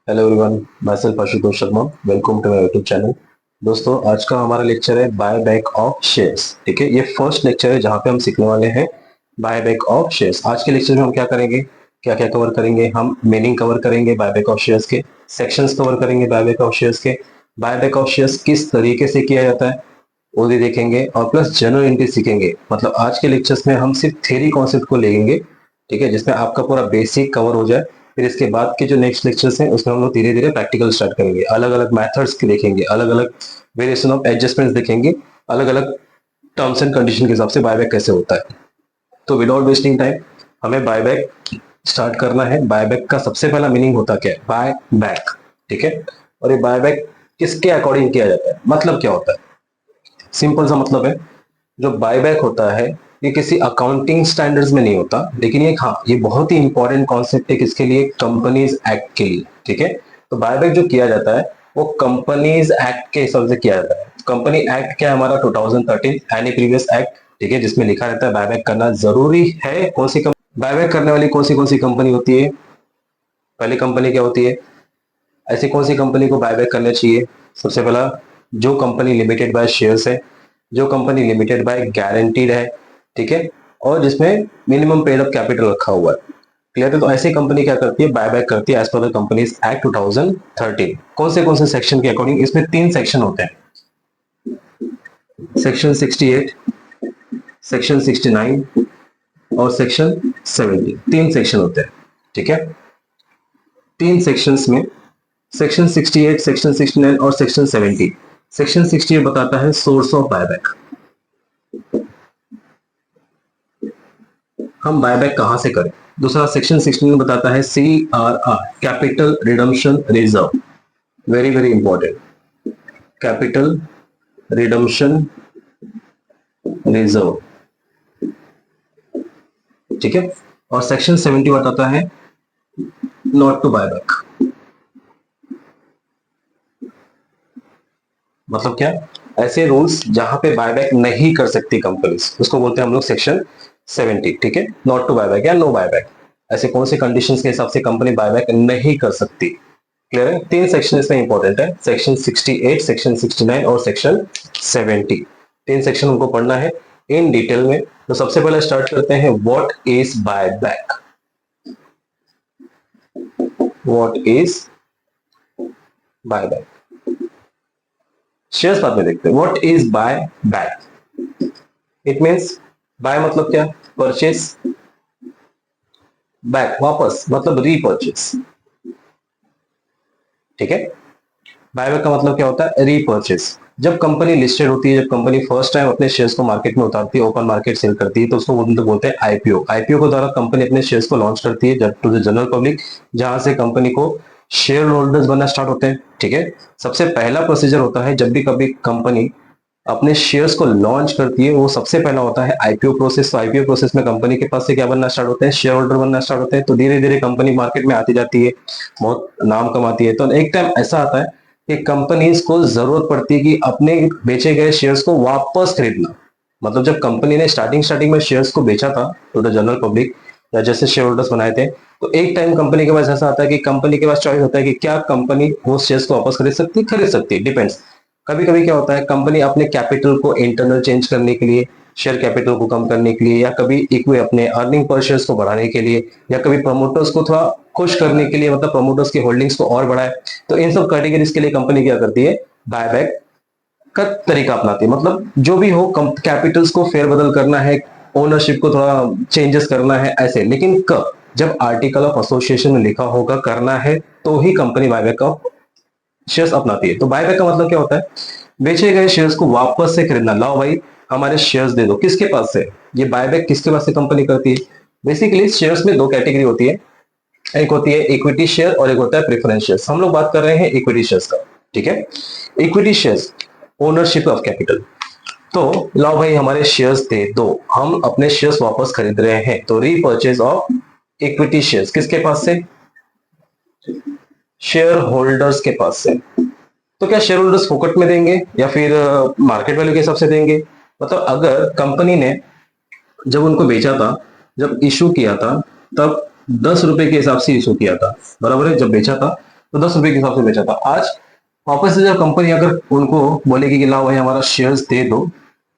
Hello everyone, myself Ashutosh Sharma. Welcome to my YouTube channel. दोस्तों, आज का हमारा लेक्चर है बाय बैक ऑफ शेयर्स। ठीक है, ये फर्स्ट लेक्चर है जहां पे हम सीखने वाले हैं बाय बैक ऑफ शेयर्स। आज के लेक्चर में हम क्या करेंगे, क्या क्या कवर करेंगे? हम मीनिंग कवर करेंगे बाय बैक ऑफ शेयर्स के, सेक्शंस कवर करेंगे बाय बैक ऑफ शेयर्स के, बाय बैक ऑफ शेयर्स किस तरीके से किया जाता है वो भी देखेंगे, और प्लस जनरल एंट्री सीखेंगे। मतलब आज के लेक्चर्स में हम सिर्फ थ्योरी कॉन्सेप्ट को लेंगे, ठीक है, जिसमें आपका पूरा बेसिक कवर हो जाए। फिर इसके बाद के जो नेक्स्ट लेक्चर्स हैं उसमें हम लोग धीरे धीरे प्रैक्टिकल स्टार्ट करेंगे, अलग अलग मेथड्स के देखेंगे, अलग अलग वेरिएशन ऑफ एडजस्टमेंट्स देखेंगे, अलग अलग टर्म्स एंड कंडीशन के हिसाब से बायबैक कैसे होता है। तो विदाउट वेस्टिंग टाइम हमें बायबैक स्टार्ट करना है। बायबैक का सबसे पहला मीनिंग होता क्या है? Buy back. ठीक है, और ये बायबैक किसके अकॉर्डिंग किया जाता है, मतलब क्या होता है? सिंपल सा मतलब है, जो बायबैक होता है ये किसी अकाउंटिंग स्टैंडर्ड्स में नहीं होता, लेकिन ये हाँ, ये बहुत ही इंपॉर्टेंट कॉन्सेप्ट है किसके लिए? कंपनीज एक्ट के लिए। ठीक है, तो बायबैक जो किया जाता है वो कंपनीज एक्ट के हिसाब से किया जाता है। कंपनी एक्ट क्या है हमारा? 2013 एनी प्रीवियस एक्ट, ठीक है, जिसमें लिखा रहता है बायबैक करना जरूरी है। कौन सी बायबैक करने वाली कौन सी कंपनी होती है? पहली कंपनी क्या होती है? ऐसी कौन सी कंपनी को बायबैक करना चाहिए? सबसे पहला, जो कंपनी लिमिटेड बाय शेयर्स है, जो कंपनी लिमिटेड बाय गारंटीड है, ठीक है, और जिसमें मिनिमम पेड अप कैपिटल रखा हुआ है। क्लियर है? तो ऐसी कंपनी क्या करती है? बायबैक करती है as per the Companies act 2013। कौन से सेक्शन के अकॉर्डिंग? इसमें तीन सेक्शन होते हैं, सेक्शन 68, सेक्शन 69 और सेक्शन 70। तीन सेक्शन होते हैं, ठीक है। तीन सेक्शंस में सेक्शन 68, सेक्शन 69 और सेक्शन 70। सेक्शन 68 बताता है सोर्स ऑफ बायबैक, हम बायबैक कहां से करें। दूसरा, सेक्शन 16 बताता है CRR, capital redemption reserve. Very very important, capital redemption reserve, ठीक है। और सेक्शन 70 बताता है नॉट टू बायबैक, मतलब क्या? ऐसे रूल्स जहां पे बायबैक नहीं कर सकती कंपनीज, उसको बोलते हैं हम लोग सेक्शन 70। ठीक है, नॉट टू बायबैक या नो बायबैक, ऐसे कौन से कंडीशंस के हिसाब से कंपनी बायबैक नहीं कर सकती। क्लियर है? तीन सेक्शन इसमें इंपॉर्टेंट है, सेक्शन 68, सेक्शन 69 और सेक्शन 70। तीन सेक्शन हमको पढ़ना है इन डिटेल में। तो सबसे पहले स्टार्ट करते हैं, what is buyback. What is buyback, shares बाद में देखते हैं। What is buy back? It means, buy मतलब क्या? परचेस, बैक वापस मतलब रीपर्चेस, ठीक है। बायबैक का मतलब क्या होता है? रीपर्चेस। जब कंपनी लिस्टेड होती है, जब कंपनी फर्स्ट टाइम अपने शेयर्स को मार्केट में उतारती है, ओपन मार्केट सेल करती है, तो उसको बोलते हैं आईपीओ। आईपीओ के द्वारा कंपनी अपने शेयर्स को लॉन्च करती है टू द जनरल पब्लिक, जहां से कंपनी को शेयर होल्डर्स बनना स्टार्ट होते हैं। ठीक है, सबसे पहला प्रोसीजर होता है जब भी कभी कंपनी अपने शेयर्स को लॉन्च करती है, वो सबसे पहला होता है आईपीओ प्रोसेस। तो आईपीओ प्रोसेस में कंपनी के पास से क्या बनना स्टार्ट होते हैं? शेयर होल्डर बनना स्टार्ट होते हैं। तो धीरे धीरे कंपनी मार्केट में आती जाती है, बहुत नाम कमाती है। तो एक टाइम ऐसा आता है कि कंपनीज को जरूरत पड़ती है कि अपने बेचे गए शेयर्स को वापस खरीदना। मतलब जब कंपनी ने स्टार्टिंग में शेयर्स को बेचा था टू द जनरल पब्लिक, या जैसे शेयर होल्डर्स बनाए थे, तो एक टाइम कंपनी के पास ऐसा आता है कि कंपनी के पास चॉइस होता है कि क्या कंपनी वो शेयर्स को वापस खरीद सकती है, डिपेंड्स। कभी कभी क्या होता है, कंपनी अपने कैपिटल को इंटरनल चेंज करने के लिए, शेयर कैपिटल को कम करने के लिए, या कभी इक्वी अपने अर्निंग पर शेयर्स को बढ़ाने के लिए, या कभी प्रमोटर्स को थोड़ा खुश करने के लिए, मतलब प्रमोटर्स की होल्डिंग्स को और बढ़ाए, तो इन सब कैटेगरीज के लिए कंपनी क्या करती है? बायबैक का तरीका अपनाती है। मतलब जो भी हो, कैपिटल्स को फेरबदल करना है, ओनरशिप को थोड़ा चेंजेस करना है, ऐसे। लेकिन कब? जब आर्टिकल ऑफ एसोसिएशन में लिखा होगा करना है, तो ही कंपनी बायबैक का शेयर्स अपनाती है। तो बायबैक का मतलब क्या होता है? बेचे गए शेयर्स को वापस से खरीदना। लाओ भाई, हमारे शेयर्स दे दो। किसके पास से? ये बायबैक किसके पास से कंपनी करती है? बेसिकली शेयर्स में दो कैटेगरी होती है, एक होती है इक्विटी शेयर और एक होता है प्रेफरेंस शेयर्स। हम लोग बात कर रहे हैं इक्विटी शेयर्स का, ठीक है। Equity shares, ownership of capital. तो लाओ भाई, हमारे शेयर्स दे दो, हम अपने शेयर्स वापस खरीद रहे हैं। तो रीपर्चेज ऑफ इक्विटी शेयर्स किसके पास से? शेयर होल्डर्स के पास से। तो क्या शेयर होल्डर्स फोकट में देंगे या फिर मार्केट वैल्यू के हिसाब से देंगे? मतलब अगर कंपनी ने जब उनको बेचा था, जब इशू किया था, तब 10 रुपए के हिसाब से इशू किया था, बराबर है, जब बेचा था तो 10 रुपए के हिसाब से बेचा था। आज वापस से जब कंपनी अगर उनको बोलेगी कि लाओ भाई हमारा शेयर्स दे दो,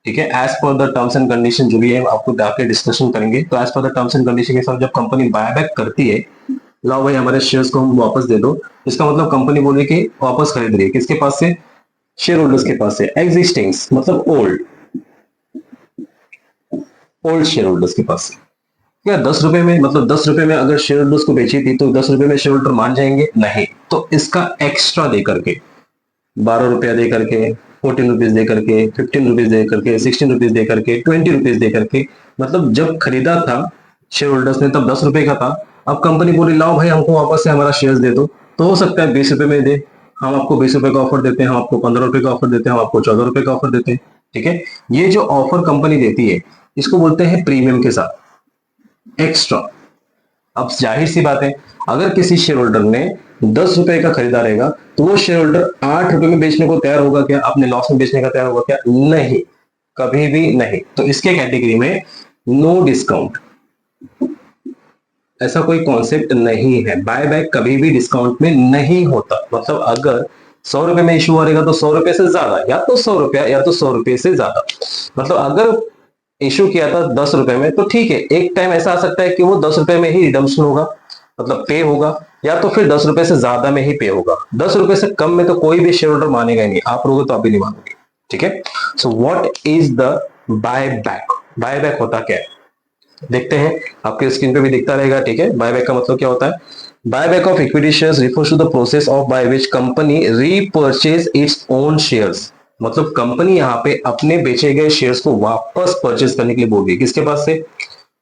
ठीक है, as per the terms and condition जो भी है आपको आके डिस्कशन करेंगे, तो as per the terms and condition के साथ जब कंपनी बायबैक करती है, लाओ भाई हमारे शेयर्स को हम वापस दे दो, इसका मतलब कंपनी बोल रही है कि वापस खरीद रही है, किसके पास से, शेयर होल्डर्स के पास से। एग्जिस्टिंग मतलब ओल्ड, ओल्ड शेयर होल्डर्स के पास से। क्या 10 रुपए में, मतलब 10 रुपए में अगर शेयर होल्डर्स को बेची थी तो 10 रुपए में शेयर होल्डर मान जाएंगे? नहीं। तो इसका एक्स्ट्रा दे करके 12 रुपया दे करके, 14 रुपीज दे करके, 15 रुपीज दे करके, 16 रुपीज दे करके, 20 रुपीज दे करके, मतलब जब खरीदा था शेयर होल्डर्स ने तब 10 रुपए का था, अब कंपनी बोली लाओ भाई हमको वापस से हमारा शेयर दे दो, तो हो सकता है 20 रुपए में दे, हम आपको 20 रुपए का ऑफर देते हैं, हम आपको 15 रुपए का ऑफर देते हैं, हम आपको 14 रुपए का ऑफर देते हैं। ठीक है, ये जो ऑफर कंपनी देती है इसको बोलते हैं प्रीमियम के साथ एक्स्ट्रा। अब जाहिर सी बात है, अगर किसी शेयर होल्डर ने 10 रुपए का खरीदा रहेगा तो वो शेयर होल्डर 8 रुपए में बेचने को तैयार होगा क्या? अपने लॉस में बेचने का तैयार होगा क्या? नहीं, कभी भी नहीं। तो इसके कैटेगरी में नो डिस्काउंट, ऐसा कोई कॉन्सेप्ट नहीं है। बाय बैक कभी भी डिस्काउंट में नहीं होता। मतलब अगर 100 रुपए में इशू रहेगा तो 100 रुपए से ज्यादा, या तो 100 रुपया या तो 100 रुपए से ज्यादा। मतलब अगर इशू किया था 10 रुपए में तो ठीक है, एक टाइम ऐसा आ सकता है कि वो 10 रुपए में ही रिडम्पशन होगा, मतलब पे होगा, या तो फिर 10 रुपए से ज्यादा में ही पे होगा। 10 रुपए से कम में तो कोई भी शेयर होल्डर मानेगा ही नहीं, आप लोग तो आप भी नहीं मानोगे। ठीक है, so what is the buy back? Buy back होता क्या है देखते हैं, आपके स्क्रीन पे भी दिखता रहेगा। ठीक है, बाय बैक का मतलब क्या होता है? Buyback of equity shares refers to the process of by which company repurchase its own shares. मतलब कंपनी यहाँ पे अपने बेचे गए शेयर्स को वापस परचेज करने के लिए बोल रही है, किसके पास से?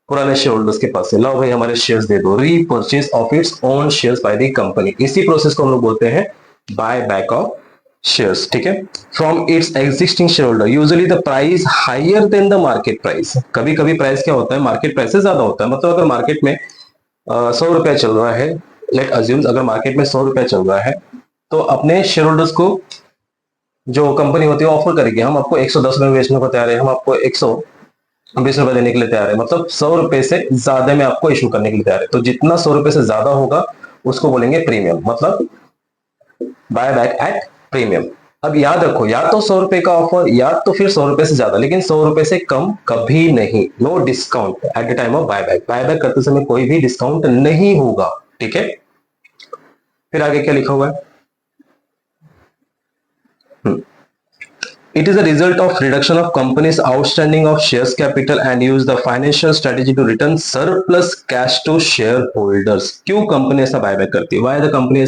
पुराने शेयर होल्डर्स के पास से। लाओ भाई हमारे शेयर्स दे दो, repurchase of its own shares by the company. इसी प्रोसेस को हम लोग बोलते हैं बाय बैक ऑफ शेयर्स। ठीक है, from its existing share holder, usually the price higher than the market price. कभी कभी प्राइस क्या होता है, मार्केट प्राइस से ज्यादा होता है। मतलब अगर मार्केट में 100 रुपया चल रहा है, लेट अज्यूम अगर मार्केट में 100 रुपया चल रहा है, तो अपने शेयर होल्डर्स को जो कंपनी होती है ऑफर करेगी, हम आपको 110 में बेचने को तैयार है, हम आपको 120 रुपए देने के लिए तैयार है। मतलब 100 रुपए से ज्यादा में आपको इशू करने के लिए तैयार है। तो जितना 100 रुपए से ज्यादा होगा उसको बोलेंगे प्रीमियम, मतलब बाय बैक एट प्रीमियम। अब याद रखो, या तो 100 रुपए का ऑफर या तो फिर 100 रुपए से ज्यादा, लेकिन 100 रुपए से कम कभी नहीं। No discount at the time of buyback. Buyback करते समय कोई भी डिस्काउंट नहीं होगा। ठीक है, फिर आगे क्या लिखा हुआ है? It is a result of reduction of company's outstanding of shares capital and use the financial strategy to return surplus cash to shareholders। क्यों कंपनी ऐसा बायबैक करती है? Why the company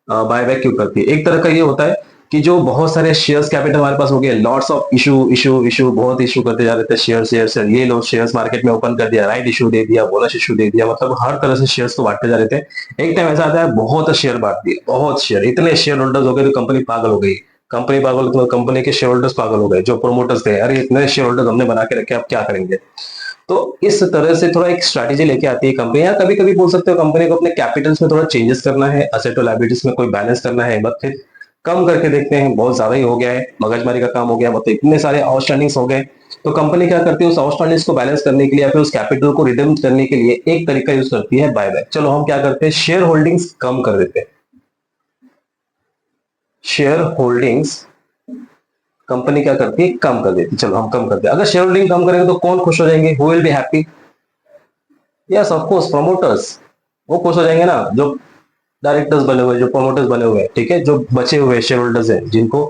बायबैक क्यों करती है? एक तरह का ये होता है कि जो बहुत सारे शेयर्स कैपिटल हमारे पास हो गए, lots of issue issue issue, बहुत इशू करते जा रहे थे शेयर शेयर शेयर, ये लो शेयर्स मार्केट में ओपन कर दिया, राइट इशू दे दिया, बोनस इशू दे दिया, मतलब हर तरह से शेयर्स को बांटते जा रहे थे। एक टाइम ऐसा आता है बहुत शेयर बांट दिए, बहुत शेयर, इतने शेयर होल्डर्स हो गए तो कंपनी पागल हो गई। कंपनी पागल तो कंपनी के शेयर होल्डर्स पागल हो गए, जो प्रोमोटर्स थे, अरे इतने शेयर होल्डर्स हमने बना के रखे, अब क्या करेंगे? तो इस तरह से थोड़ा एक स्ट्रैटेजी लेके आती है कंपनी। या कभी कभी बोल सकते हो कंपनी को अपने कैपिटल्स में थोड़ा चेंजेस करना है, असेट और लायबिलिटीज में कोई बैलेंस करना है, बट फिर कम करके देखते हैं बहुत ज्यादा ही हो गया है, मगजमारी का काम हो गया, मतलब इतने सारे आउटस्टैंडिंग्स हो गए। तो कंपनी क्या करती है, उस आउटस्टैंडिंग्स को बैलेंस करने के लिए या फिर उस कैपिटल को रिडीम करने के लिए एक तरीका यूज करती है बायबैक। चलो हम क्या करते हैं, शेयर होल्डिंग्स कम कर देते हैं। शेयर होल्डिंग्स कंपनी क्या करती है, कम कर देती है। चलो हम कम करते हैं। अगर शेयर होल्डिंग कम करेंगे तो कौन खुश हो जाएंगे? Who will be happy? Yes of course promoters, वो खुश हो जाएंगे ना, जो डायरेक्टर्स बने हुए, जो प्रमोटर्स बने हुए हैं, ठीक है, जो बचे हुए शेयर होल्डर्स हैं, जिनको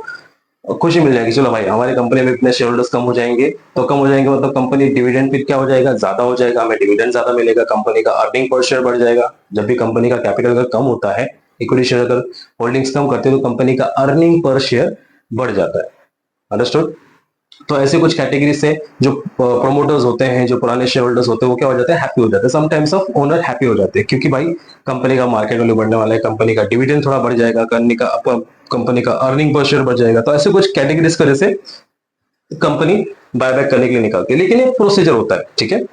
खुशी मिल जाएगी, चलो भाई हमारी कंपनी में इतने शेयर होल्डर्स कम हो जाएंगे, तो कम हो जाएंगे मतलब कंपनी डिविडेंड फिर क्या हो जाएगा, ज्यादा हो जाएगा, हमें डिविडेंड ज्यादा मिलेगा, कंपनी का अर्निंग पर शेयर बढ़ जाएगा। जब भी कंपनी का कैपिटल अगर कम होता है, इक्विटी शेयर अगर होल्डिंग्स कम करते हैं तो कंपनी का अर्निंग पर शेयर बढ़ जाता है। अंडरस्टूड? तो ऐसे कुछ कैटेगरी से जो प्रोमोटर्स होते हैं, जो पुराने शेयर होल्डर्स होते हैं, वो क्या हो जाते हैं, हैप्पी हो जाते हैं। समटाइम्स ऑफ ओनर हैप्पी हो जाते हैं, क्योंकि भाई कंपनी का मार्केट वैल्यू बढ़ने वाला है, कंपनी का डिविडेंड थोड़ा बढ़ जाएगा, कंपनी का अर्निंग पर शेयर बढ़ जाएगा। तो ऐसे कुछ कैटेगरीज की वजह से कंपनी बायबैक करने के लिए निकालती है, लेकिन एक प्रोसीजर होता है। ठीक है,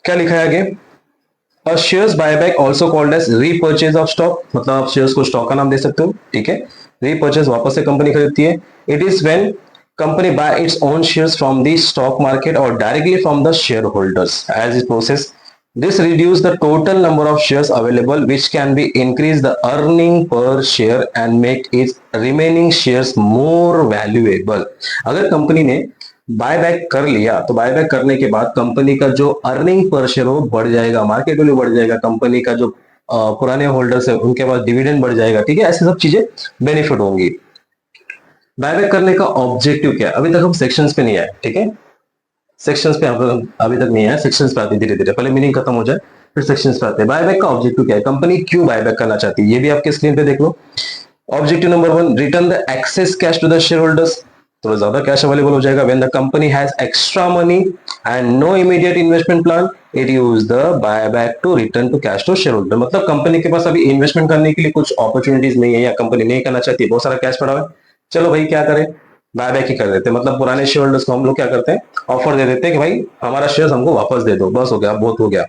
क्या लिखा है आगे? और shares buyback also called as repurchase of stock, मतलब आप शेयर्स को स्टॉक का नाम दे सकते हो। ठीक है, रीपर्चेज वापस से कंपनी खरीदती है। It is when company buy its own shares from the stock market और directly from the share holders. As is process This reduce the total number of shares available, which can be increase the earning per share and make its remaining shares more valuable. अगर company ने buyback कर लिया तो buyback करने के बाद company का जो अर्निंग पर शेयर हो बढ़ जाएगा, मार्केट वैल्यू बढ़ जाएगा, कंपनी का जो पुराने होल्डर्स है उनके पास डिविडेंड बढ़ जाएगा, ठीक है, ऐसी सब चीजें बेनिफिट होंगी। बायबैक करने का ऑब्जेक्टिव क्या है, अभी तक हम सेक्शंस पे नहीं आए, ठीक है, सेक्शंस पे अभी तक नहीं आया, सेक्शंस पे आते धीरे धीरे, पहले मीनिंग खत्म हो जाए फिर सेक्शंस पे आते हैं। बायबैक का ऑब्जेक्टिव क्या है, कंपनी क्यों बायबैक करना चाहती है, ये भी आपके स्क्रीन पे देख लो। Objective number 1, return the excess cash to the share holders, थोड़ा ज्यादा कैश अवेलेबल हो जाएगा। When the company has extra money and no immediate investment plan, it use the buyback to return to cash to share holder. मतलब company के पास अभी investment करने के लिए कुछ अपॉर्चुनिटीज नहीं है या कंपनी नहीं करना चाहती, बहुत सारा कैश पड़ा हुआ है, चलो भाई क्या करें, बायबैक ही कर देते हैं। मतलब पुराने शेयर होल्डर्स को हम लोग क्या करते हैं, ऑफर दे देते हैं कि भाई हमारा शेयर हमको वापस दे दो, बस हो गया, बहुत हो गया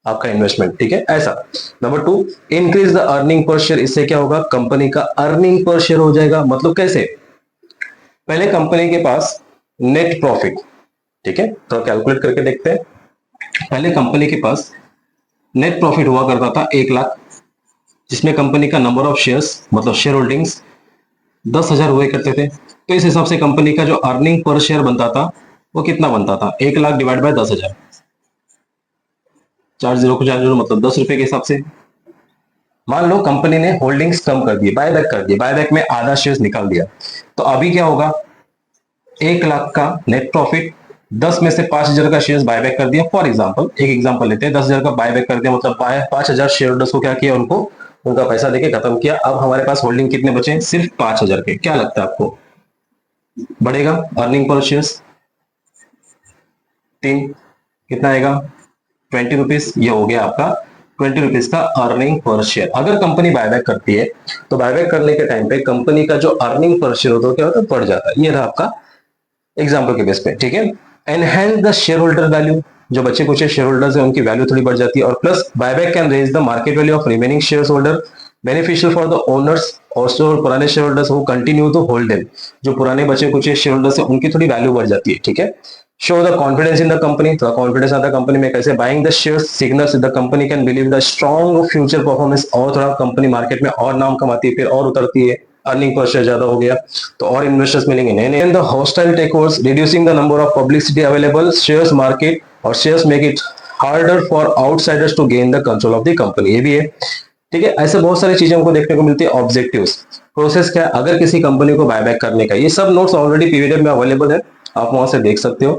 आपका इन्वेस्टमेंट, ठीक है, ऐसा। Number 2, increase the earning per share, इससे क्या होगा, कंपनी का अर्निंग पर शेयर हो जाएगा। मतलब कैसे, पहले कंपनी के पास नेट प्रॉफिट, ठीक है, तो कैलकुलेट करके देखते हैं। पहले कंपनी के पास नेट प्रॉफिट हुआ करता था 1 लाख, जिसमें कंपनी का नंबर ऑफ शेयर्स मतलब शेयर होल्डिंग्स 10,000 हुए करते थे। तो इस हिसाब से कंपनी का जो अर्निंग पर शेयर बनता था वो कितना बनता था, 1 लाख डिवाइड बाय 10,000, 40 को 40 मतलब 10 रुपए के हिसाब से। मान लो कंपनी ने होल्डिंग्स कम कर दिए, बायबैक कर दिए, बायबैक में आधा शेयर निकाल दिया, तो अभी क्या होगा, 1 लाख का नेट प्रॉफिट, 10 में से 5,000 का शेयर बायबैक कर दिया। फॉर एग्जाम्पल, एक एग्जाम्पल लेते हैं, 10,000 का बायबैक कर दिया, मतलब 5,000 शेयर होल्डर्स को क्या किया, उनको उनका पैसा देके खत्म किया। अब हमारे पास होल्डिंग कितने बचे, सिर्फ 5,000 के। क्या लगता है आपको, बढ़ेगा अर्निंग पर शेयर 3, कितना आएगा, 20 रुपीज, ये हो गया आपका 20 रुपीज का अर्निंग पर शेयर। अगर कंपनी बायबैक करती है तो बायबैक करने के टाइम पे कंपनी का जो अर्निंग पर शेयर होता है क्या होता है, बढ़ जाता है। ये रहा आपका एग्जाम्पल के बेस पे, ठीक है। Enhance the share holder value, जो बच्चे कुछ शेयर होल्डर्स है उनकी वैल्यू थोड़ी बढ़ जाती है। और plus buyback can raise the market value of remaining share holder, beneficial for the owners, और जो पुराने शेयर होल्डर्स वो कंटिन्यू टू होल्ड देम, जो पुराने बचे कुछ शेयर होल्डर्स है उनकी थोड़ी वैल्यू बढ़ जाती है, ठीक है। Show the confidence in the company, थोड़ा कॉन्फिडेंस आता है कंपनी में, कैसे, buying the shares signals the company can believe the strong future performance, और थोड़ा कंपनी मार्केट में और नाम कमाती है, फिर और उतरती है, अर्निंग पर शेयर ज्यादा हो गया तो और इन्वेस्टर्स मिलेंगे नए नए। The hostile takeovers, reducing the number of publicity available shares market, और shares make it harder for outsiders to gain the control of the company, ये भी है, ठीक है। ऐसे बहुत सारी चीजें हमको देखने को मिलती है। ऑब्जेक्टिव्स, प्रोसेस क्या है अगर किसी कंपनी को बायबैक करने का, ये सब नोट्स ऑलरेडी पीडीएफ में अवेलेबल है, आप वहां से देख सकते हो।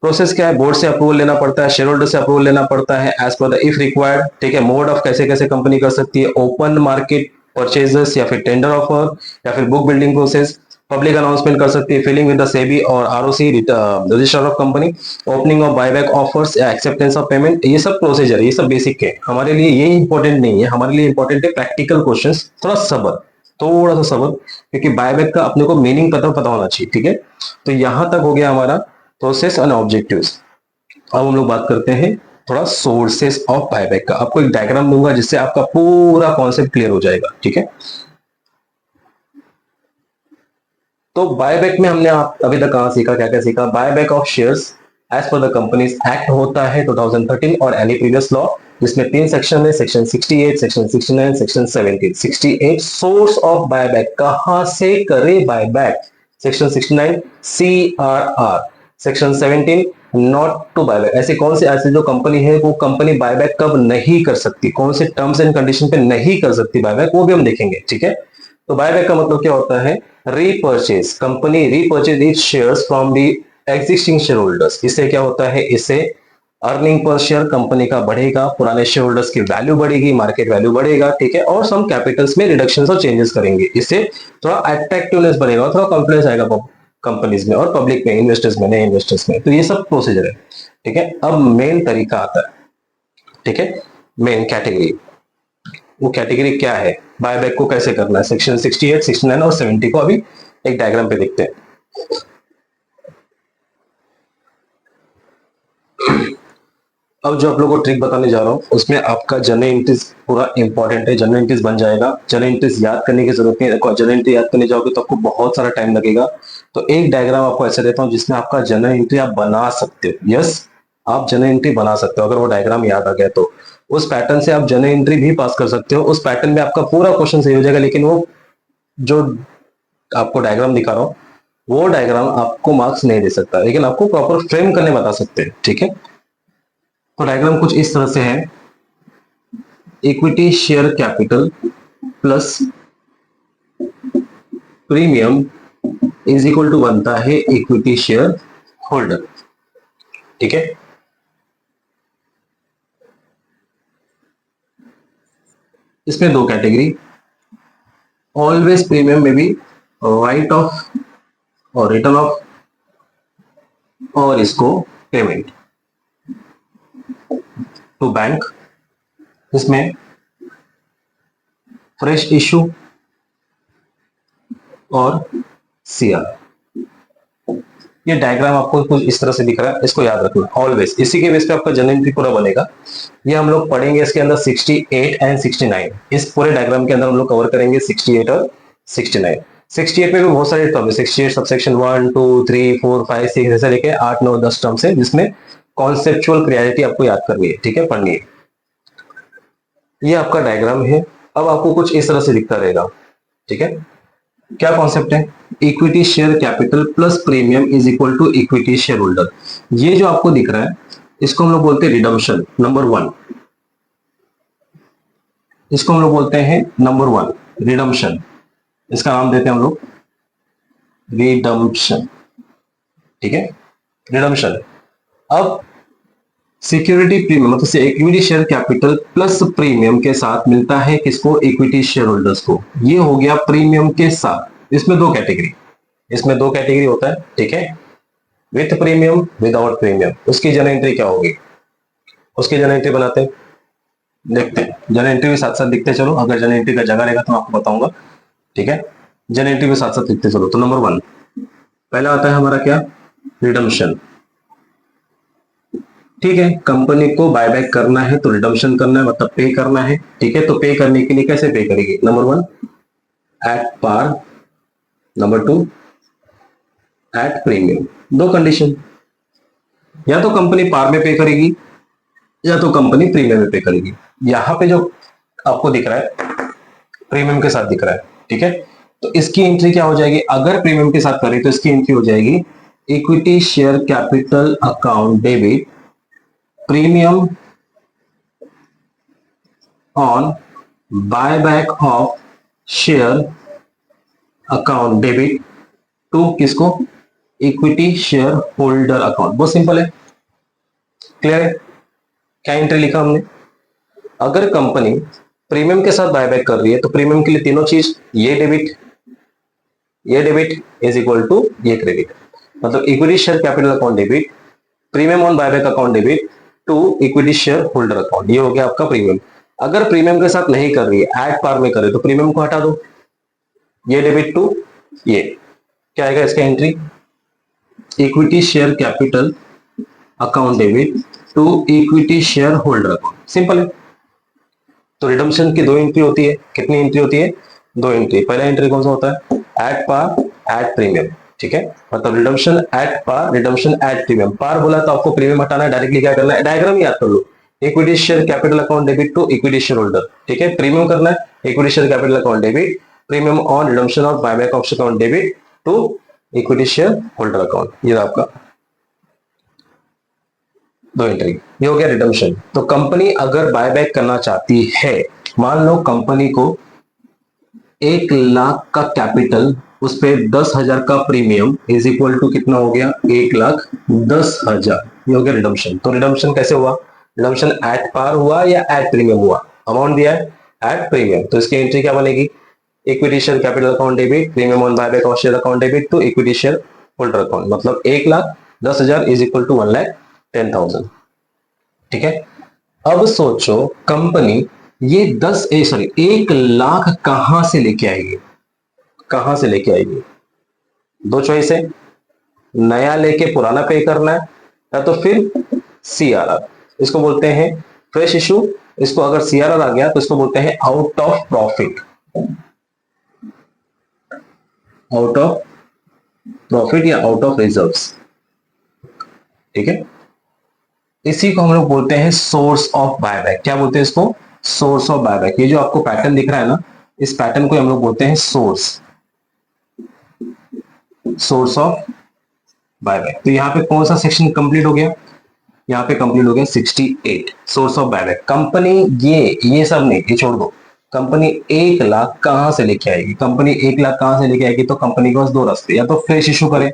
प्रोसेस क्या है, बोर्ड से अप्रूवल लेना पड़ता है, शेयर होल्डर से अप्रूवल लेना पड़ता है as per the if required, ठीक है। मोड ऑफ कैसे कैसे कंपनी कर सकती है, ओपन मार्केट परचेजेस या फिर टेंडर ऑफर या फिर book building process, public announcement कर सकती है, फिलिंग विद द सेबी और ROC register of company, opening of buyback offers या एक्सेप्टेंस ऑफ पेमेंट, ये सब प्रोसीजर, ये सब बेसिक है। हमारे लिए ये इंपॉर्टेंट नहीं है, हमारे लिए इंपॉर्टेंट है प्रैक्टिकल क्वेश्चंस, थोड़ा सा सबर, क्योंकि बायबैक का अपने को मीनिंग पता होना चाहिए, ठीक है। तो यहां तक हो गया हमारा प्रोसेस एंड ऑब्जेक्टिव्स। अब हम लोग बात करते हैं थोड़ा सोर्सेस ऑफ बायबैक का। आपको एक डायग्राम दूंगा जिससे आपका पूरा कॉन्सेप्ट क्लियर हो जाएगा, ठीक है। तो बायबैक में हमने अभी तक कहां सीखा, क्या क्या सीखा, buyback of shares as per the Companies Act होता है 2013 और एनी प्रीवियस लॉ, जिसमें 3 सेक्शन है, section 68, section 69, section 70। 68 source of buyback, कहां से करे buyback, section 69 CRR, section 17 not to buyback, ऐसे कौन से ऐसे जो कंपनी है वो कंपनी बायबैक कब नहीं कर सकती, कौन से टर्म्स एंड कंडीशन पे नहीं कर सकती बायबैक, वो भी हम देखेंगे, ठीक है। तो बायबैक का मतलब क्या होता है, repurchase, company repurchase it's shares from the existing share holders. इससे क्या होता है, इससे अर्निंग पर शेयर कंपनी का बढ़ेगा, पुराने शेयर होल्डर्स की वैल्यू बढ़ेगी, मार्केट वैल्यू बढ़ेगा, ठीक है। और सम कैपिटल्स में रिडक्शन और चेंजेस करेंगे, इससे थोड़ा अट्रैक्टिवनेस बनेगा, थोड़ा कॉन्फिडेंस आएगा कंपनीज में और पब्लिक में, इन्वेस्टर्स में, नए इन्वेस्टर्स में। तो ये सब प्रोसीजर है, ठीक है। अब मेन तरीका आता है, ठीक है, मेन कैटेगरी। वो कैटेगरी क्या है, बायबैक को कैसे करना है, सेक्शन 68, 69 और 70 को अभी एक डायग्राम पे देखते हैं। अब जो आप लोगों को ट्रिक बताने जा रहा हूं उसमें आपका जनरल एंट्रीज पूरा इंपॉर्टेंट है, जनरल एंट्रीज बन जाएगा। जनरल एंट्रीज याद करने की जरूरत नहीं है, जनरल एंट्री याद करने जाओगे तो आपको बहुत सारा टाइम लगेगा। तो एक डायग्राम आपको ऐसा देता हूं जिसमें आपका जनरल एंट्री आप बना सकते हो, यस आप जर्नल एंट्री बना सकते हो अगर वो डायग्राम याद आ गया तो। उस पैटर्न से आप जर्नल एंट्री भी पास कर सकते हो। उस पैटर्न में आपका पूरा क्वेश्चन सही हो जाएगा, लेकिन वो जो आपको डायग्राम दिखा रहा हूं वो डायग्राम आपको मार्क्स नहीं दे सकता, लेकिन आपको प्रॉपर फ्रेम करने बता सकते हैं। ठीक है, तो डायग्राम कुछ इस तरह से है। Equity share capital plus premium is equal to बनता है इक्विटी शेयर होल्डर। ठीक है, इसमें दो कैटेगरी, ऑलवेज प्रीमियम में भी राइट ऑफ और रिटर्न ऑफ और इसको पेमेंट टू बैंक, इसमें फ्रेश इशू और सीआर। ये डायग्राम आपको कुछ इस तरह से दिख रहा है, इसको याद रखना ऑलवेज। इसी के बेस पे आपका जनरल एंट्री पूरा बनेगा। ये हम लोग पढ़ेंगे इसके अंदर 68 एंड 69। इस पूरे डायग्राम के अंदर हम लोग कवर करेंगे 68 और 69। 68 में भी बहुत सारे टर्म है, 68 सबसेक्शन 1 2 3 4 5 6 ऐसे लेके 8 9 10 टर्म्स है, जिसमें कॉन्सेप्चुअल क्लियरिटी आपको याद करनी है। ठीक है, पढ़नी है। ये आपका डायग्राम है। अब आपको कुछ इस तरह से दिखता रहेगा। ठीक है, क्या कॉन्सेप्ट है? Equity share capital plus premium is equal to equity share holder. ये जो आपको दिख रहा है इसको हम लोग बोलते हैं रिडम्पशन नंबर 1। इसको हम लोग बोलते हैं नंबर 1 रिडम्पशन। इसका नाम देते हैं हम लोग रिडम्पशन। ठीक है, रिडम्पशन। अब सिक्योरिटी प्रीमियम मतलब equity share capital plus premium के साथ मिलता है किसको? इक्विटी शेयर होल्डर्स को। ये हो गया प्रीमियम के साथ। इसमें दो कैटेगरी, इसमें दो कैटेगरी होता है। ठीक है, विथ प्रीमियम विदाउट प्रीमियम। उसकी जनरल एंट्री क्या होगी? उसकी जनरल एंट्री बनाते हैं, देखते हैं। जनरल एंट्री भी साथ साथ दिखते चलो, अगर जनरल एंट्री का जगह रहेगा तो मैं आपको बताऊंगा। ठीक है, जनरल एंट्री भी साथ साथ दिखते चलो। तो नंबर 1 पहला आता है हमारा क्या? रिडम्पशन। ठीक है, कंपनी को बायबैक करना है तो रिडम्पशन करना है, मतलब पे करना है। ठीक है, तो पे करने के लिए कैसे पे करेगी? Number 1 at par, number 2 at premium. दो कंडीशन, या तो कंपनी पार में पे करेगी या तो कंपनी प्रीमियम में पे करेगी। यहां पे जो आपको दिख रहा है प्रीमियम के साथ दिख रहा है। ठीक है, तो इसकी एंट्री क्या हो जाएगी? अगर प्रीमियम के साथ करें तो इसकी एंट्री हो जाएगी equity share capital account debit premium on buyback of share account debit to किसको? Equity share holder account. बहुत सिंपल है, क्लियर है? क्या एंट्री लिखा हमने? अगर कंपनी प्रीमियम के साथ बायबैक कर रही है तो प्रीमियम के लिए तीनों चीज, ये डेबिट इज इक्वल टू ये क्रेडिट। मतलब equity share capital account debit premium on buyback account debit to equity share holder account. ये हो गया आपका प्रीमियम। अगर प्रीमियम के साथ नहीं कर रही है, एट पार में करे, तो प्रीमियम को हटा दो, ये डेबिट टू ये। क्या आएगा इसका entry? Equity share capital account debit to equity share holder account. Simple है। तो रिडम्पशन की दो एंट्री होती है। कितनी एंट्री होती है? दो एंट्री। पहला एंट्री कौन सा होता है? At par at premium. ठीक है, मतलब redemption at par, redemption at premium. Par बोला तो आपको प्रीमियम हटाना है, डायरेक्टली क्या करना है? डायग्राम याद कर लो। Equity share capital account debit to equity share holder. ठीक है, प्रीमियम करना है, equity share capital account debit premium on redemption of buyback of account debit to equity share holder account. ये आपका दो एंट्री। ये हो गया रिडम्पशन। तो कंपनी अगर बायबैक करना चाहती है, मान लो कंपनी को 1 लाख का कैपिटल, उस पे 10,000 का प्रीमियम इज इक्वल टू कितना हो गया? 1,10,000। ये हो गया रिडम्पशन। तो रिडम्पशन कैसे हुआ? रिडम्पशन एट पार हुआ या एट प्रीमियम हुआ? अमाउंट दिया है एट प्रीमियम, तो इसकी एंट्री क्या बनेगी? Equity share capital account debit premium on buyback of share account debit to equity share holder account. मतलब 1,10,000 इज इक्वल टू 1,10,000। ठीक है, अब सोचो कंपनी ये 1 लाख कहां से लेके आएगी? कहां से लेके आएगी? दो चॉइस है, नया लेके पुराना पे करना है, या तो फिर सीआरआर। इसको बोलते हैं फ्रेश इशू। इसको अगर सीआरआर आ गया तो इसको बोलते हैं out of profit. Out of profit या आउट ऑफ रिजर्व्स। ठीक है, इसी को हम लोग बोलते हैं सोर्स ऑफ बायबैक। क्या बोलते हैं इसको? Source of buyback. ये जो आपको पैटर्न दिख रहा है ना, इस पैटर्न को हम लोग बोलते हैं सोर्स ऑफ बायबैक। तो यहाँ पे कौन सा सेक्शन कंप्लीट हो गया? यहाँ पे कंप्लीट हो गया 68, सोर्स ऑफ बायबैक। कंपनी ये सब नहीं, ये छोड़ दो। कंपनी 1 लाख कहां से लेके आएगी? कंपनी 1 लाख कहां से लेके आएगी? तो कंपनी के पास दो रास्ते, या तो फ्रेश इशू करे,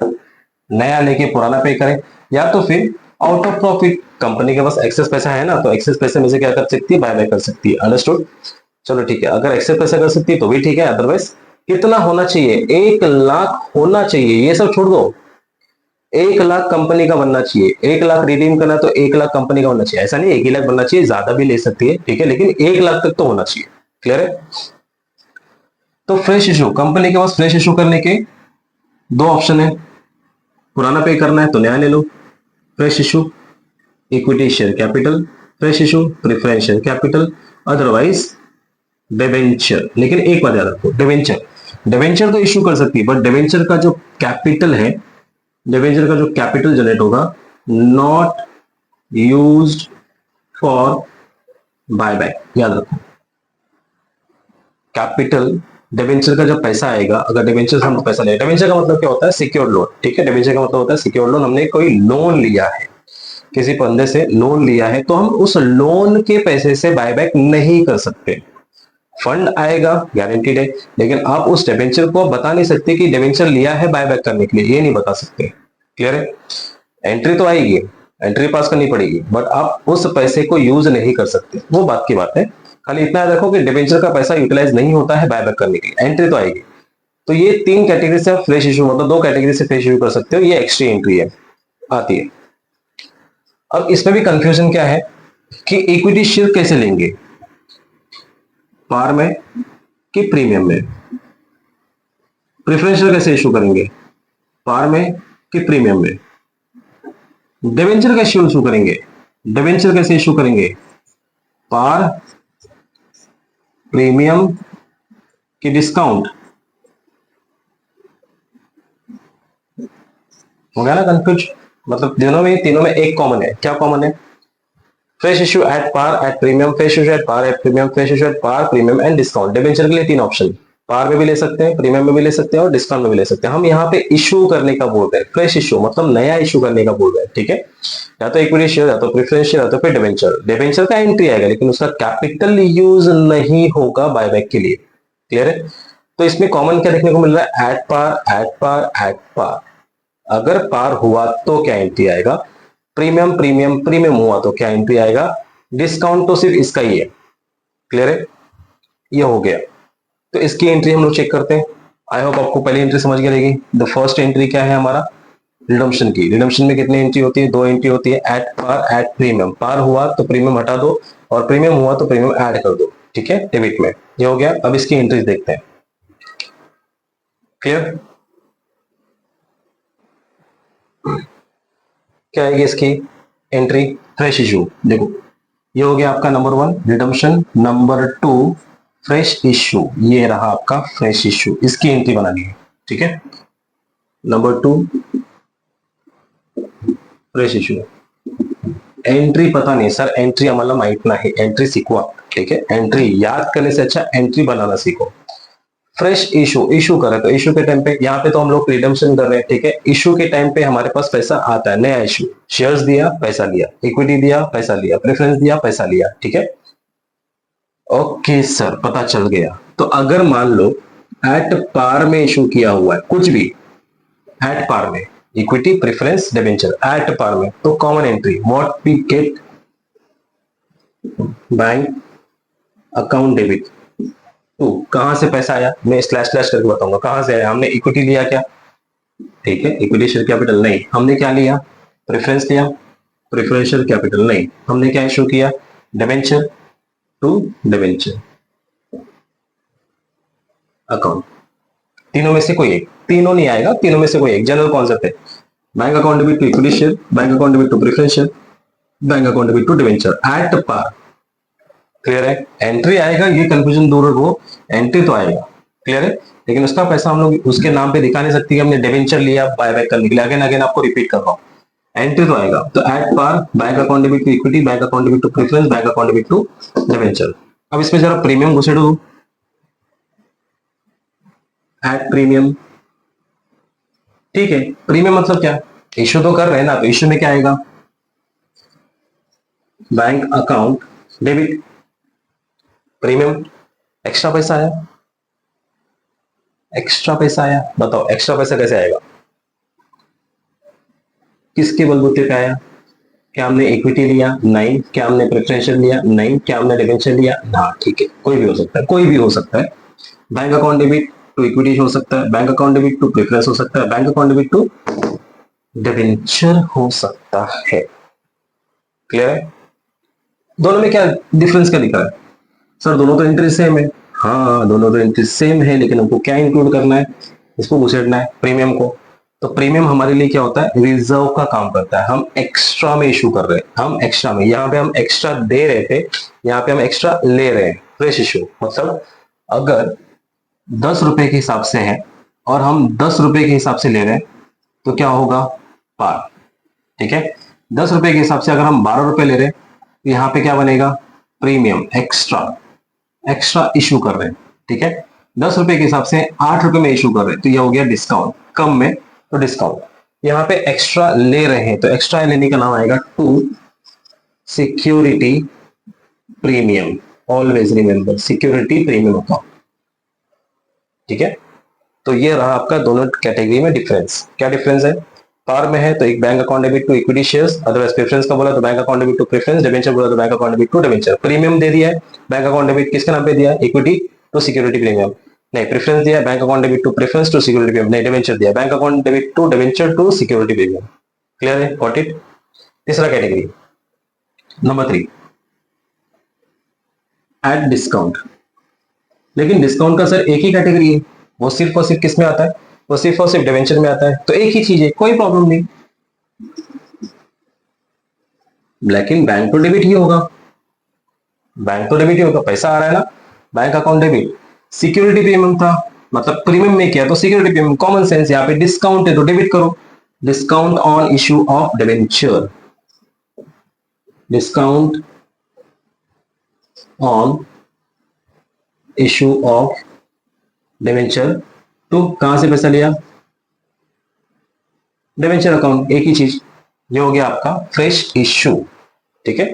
नया लेके पुराना पे करे, या तो फिर आउट ऑफ प्रॉफिट। कंपनी के पास एक्सेस पैसा है ना, तो एक्सेस पैसे में से क्या कर सकती है? बायबैक कर सकती है। अंडरस्टूड? चलो ठीक है, अगर एक्सेस पैसा कर सकती है तो भी ठीक है, अदरवाइज कितना होना चाहिए? 1 लाख होना चाहिए। ये सब छोड़ दो, 1 लाख कंपनी का बनना चाहिए। 1 लाख रिडीम करना तो 1 लाख कंपनी का बनना चाहिए। ऐसा नहीं 1 ही लाख बनना चाहिए, ज्यादा भी ले सकती है, ठीक है, लेकिन 1 लाख तक तो होना चाहिए। क्लियर है? तो फ्रेश इशू, कंपनी के पास फ्रेश इशू करने के दो ऑप्शन है। पुराना पे करना है तो नया ले लो, fresh issue, equity share capital, fresh issue, preference share capital, otherwise debenture. लेकिन एक बात याद रखो, डिवेंचर तो इशू कर सकती है, बट डिवेंचर का जो कैपिटल है, डिवेंचर का जो कैपिटल जनरेट होगा, नॉट यूज्ड फॉर बायबैक। याद रखो, कैपिटल डिवेंचर का जब पैसा आएगा, अगर डिवेंचर से हम पैसा ले, डिवेंचर का मतलब क्या होता है? Secured loan. ठीक है, डिवेंचर का मतलब होता है सिक्योर्ड लोन। हमने कोई लोन लिया है, किसी बंदे से लोन लिया है, तो हम उस लोन के पैसे से बायबैक नहीं कर सकते। फंड आएगा, गारंटीड है, लेकिन आप उस डिवेंचर को बता नहीं सकते कि डिवेंचर लिया है बायबैक करने के लिए, ये नहीं बता सकते। क्लियर है? एंट्री तो आएगी, एंट्री पास करनी पड़ेगी, बट आप उस पैसे को यूज नहीं कर सकते, वो बात की बात है। खाली इतना देखो कि डिवेंचर का पैसा यूटिलाइज नहीं होता है बायबैक करने के लिए, एंट्री तो आएगी। तो ये 3 कैटेगरी से फ्रेश इशू, मतलब 2 कैटेगरी से फ्रेश इशू कर सकते हो, ये एक्स्ट्री एंट्री है, आती है। अब इसमें भी कंफ्यूजन क्या है कि इक्विटी शेयर कैसे लेंगे, पार में कि प्रीमियम में? प्रेफरेंस शेयर कैसे इशू करेंगे, पार में कि प्रीमियम में? डिवेंचर कैसे इशू करेंगे, डिवेंचर कैसे इशू करेंगे, पार, प्रीमियम कि डिस्काउंट? हो गया ना कंफ्यूज? मतलब तीनों में एक कॉमन है। क्या कॉमन है? Fresh issue at par at premium, fresh issue at par at premium, fresh issue at par, premium and discount. Debenture के लिए 3 ऑप्शन, पार में भी ले सकते हैं, प्रीमियम में भी ले सकते हैं, और डिस्काउंट में भी ले सकते हैं। हम यहाँ पे इशू करने का बोल रहे हैं, फ्रेश इशू मतलब नया इशू करने का बोल रहे हैं, ठीक है? या तो इक्विटी शेयर, या तो प्रेफरेंस शेयर, या तो फिर डिवेंचर। डिवेंचर का एंट्री आएगा, लेकिन उसका कैपिटल यूज नहीं होगा बायबैक के लिए। क्लियर है? तो इसमें कॉमन क्या देखने को मिल रहा है? At par, at par, at par. अगर पार हुआ तो क्या एंट्री आएगा, प्रीमियम प्रीमियम प्रीमियम हुआ तो क्या एंट्री आएगा, डिस्काउंट तो सिर्फ इसका ही है। क्लियर है? ये हो गया। तो इसकी एंट्री हम लोग चेक करते हैं। आई होप आपको पहली एंट्री समझ गई रहेगी। द फर्स्ट एंट्री क्या है हमारा? रिडम्पशन की। रिडम्पशन में कितनी एंट्री होती है? 2 एंट्री होती है, एट पार एट प्रीमियम। पार हुआ तो प्रीमियम हटा दो, और प्रीमियम हुआ तो प्रीमियम ऐड कर दो, ठीक है, डेबिट में। ये हो गया। अब इसकी एंट्रीज देखते हैं। क्लियर? क्या आएगी इसकी एंट्री? Fresh issue. देखो, ये हो गया आपका number 1 redemption, number 2 fresh issue. ये रहा आपका फ्रेश इशू, इसकी एंट्री बनानी है, ठीक है? Number 2 fresh issue. एंट्री पता नहीं सर, एंट्री आम्हाला माहित नाही, एंट्री सीखवा, ठीक है? एंट्री याद करने से अच्छा एंट्री बनाना सीखो। फ्रेश इशू, इशू करें तो इशू के टाइम पे, यहाँ पे तो हम लोग रिडम्पशन कर रहे हैं, ठीक है? इशू के टाइम पे हमारे पास पैसा आता है, नया इशू, शेयर्स दिया, पैसा लिया, इक्विटी दिया, पैसा लिया, प्रेफरेंस दिया, पैसा लिया, ठीक है? ओके सर, पता चल गया। तो अगर मान लो एट पार में इशू किया हुआ है कुछ भी, एट पार में, equity, preference, debenture, at par में, तो common entry what we get, bank account debit to. कहां से पैसा आया, मैं स्लैश स्लैश करके बताऊंगा कहां से आया। हमने इक्विटी लिया क्या, ठीक है, इक्विटी शेयर कैपिटल नहीं। हमने क्या लिया? प्रेफरेंस लिया, प्रेफरेंस शेयर कैपिटल नहीं। हमने क्या इशू किया? Debenture to debenture account. तीनों में से कोई एक, तीनों नहीं आएगा, तीनों में से कोई एक। जनरल कॉन्सेप्ट है, bank account debit to equity share, bank account debit to preference share, bank account debit to debenture at par. Clear है? एंट्री आएगा, ये कंफ्यूजन दूर रखो, एंट्री तो आएगा। क्लियर है? लेकिन उसका पैसा हम लोग उसके नाम पे दिखा नहीं सकते कि हमने डिबेंचर लिया बायबैक करने के लिए। अगेन अगेन आपको रिपीट कर रहा हूँ, एंट्री तो आएगा, तो at par bank account debit to equity, bank account debit to preference, bank account debit to debenture. अब इसमें जरा प्रीमियम घुसेड़ दो, एट प्रीमियम। ठीक है, प्रीमियम मतलब क्या, इश्यू तो कर रहे हैं ना, तो इश्यू में क्या आएगा, bank account debit premium. Extra पैसा आया, एक्स्ट्रा पैसा आया, बताओ एक्स्ट्रा पैसा कैसे आएगा, किसके बलबूते पे आया, क्या हमने इक्विटी लिया, नहीं, क्या हमने प्रेफरेंशियल लिया, नहीं, क्या हमने डिवेंचर लिया, हाँ ठीक है, कोई भी हो सकता है, कोई भी हो सकता है। Bank account debit to equity हो सकता है, bank account debit to preference हो सकता है, bank account debit to debenture हो सकता है। क्लियर है, दोनों में क्या डिफरेंस क्या दिख रहा है, सर दोनों तो एंट्री सेम है, हाँ दोनों तो एंट्री सेम है, लेकिन हमको क्या इंक्लूड करना है, इसको घुसेड़ना है प्रीमियम को। तो प्रीमियम हमारे लिए क्या होता है, रिजर्व का काम करता है, हम एक्स्ट्रा में इशू कर रहे हैं, हम एक्स्ट्रा में, यहाँ पे हम एक्स्ट्रा दे रहे थे, यहाँ पे हम एक्स्ट्रा ले रहे हैं, फ्रेश इशू। मतलब अगर 10 रुपए के हिसाब से है और हम 10 रुपए के हिसाब से ले रहे हैं, तो क्या होगा, पार। ठीक है, 10 रुपए के हिसाब से अगर हम 12 रुपए ले रहे हैं, तो यहाँ पे क्या बनेगा, प्रीमियम, एक्स्ट्रा, एक्स्ट्रा इशू कर रहे हैं। ठीक है, 10 रुपए के हिसाब से 8 रुपए में इशू कर रहे हैं, तो यह हो गया डिस्काउंट, कम में तो डिस्काउंट। यहाँ पे एक्स्ट्रा ले रहे हैं, तो एक्स्ट्रा लेने का नाम आएगा to security premium. Always remember security premium account. ठीक है, तो ये रहा आपका दोनों कैटेगरी में डिफरेंस। क्या डिफरेंस है, पार में है तो एक bank account debit to equity shares, otherwise preference का बोला तो bank account debit to preference, debenture बोला तो bank account debit to debenture. Premium दे दिया है, बैंक अकाउंट डेबिट किसके नाम पे दिया है, इक्विटी टू सिक्योरिटी प्रीमियम, नहीं प्रेफरेंस दिया है, bank account debit to preference to security premium, नहीं डिवेंचर दिया, bank account debit to debenture to security premium. Clear है, गॉट इट। तीसरा कैटेगरी नंबर 3, एट डिस्काउंट। लेकिन डिस्काउंट का सर एक ही कैटेगरी है, वो सिर्फ और सिर्फ किस में आता है, वो सिर्फ और सिर्फ डिवेंचर में आता है, तो एक ही चीज है, कोई प्रॉब्लम नहीं, लेकिन बैंक तो डेबिट ही होगा, बैंक तो डेबिट ही होगा, पैसा आ रहा है ना, bank account debit. Security premium था, मतलब प्रीमियम में किया तो सिक्योरिटी प्रीमियम, कॉमन सेंस, यहाँ पे डिस्काउंट है तो डेबिट करो, discount on issue of debenture, discount on issue of debenture, तो कहां से पैसा लिया, डिवेंचर अकाउंट, एक ही चीज, ये हो गया आपका फ्रेश इश्यू। ठीक है,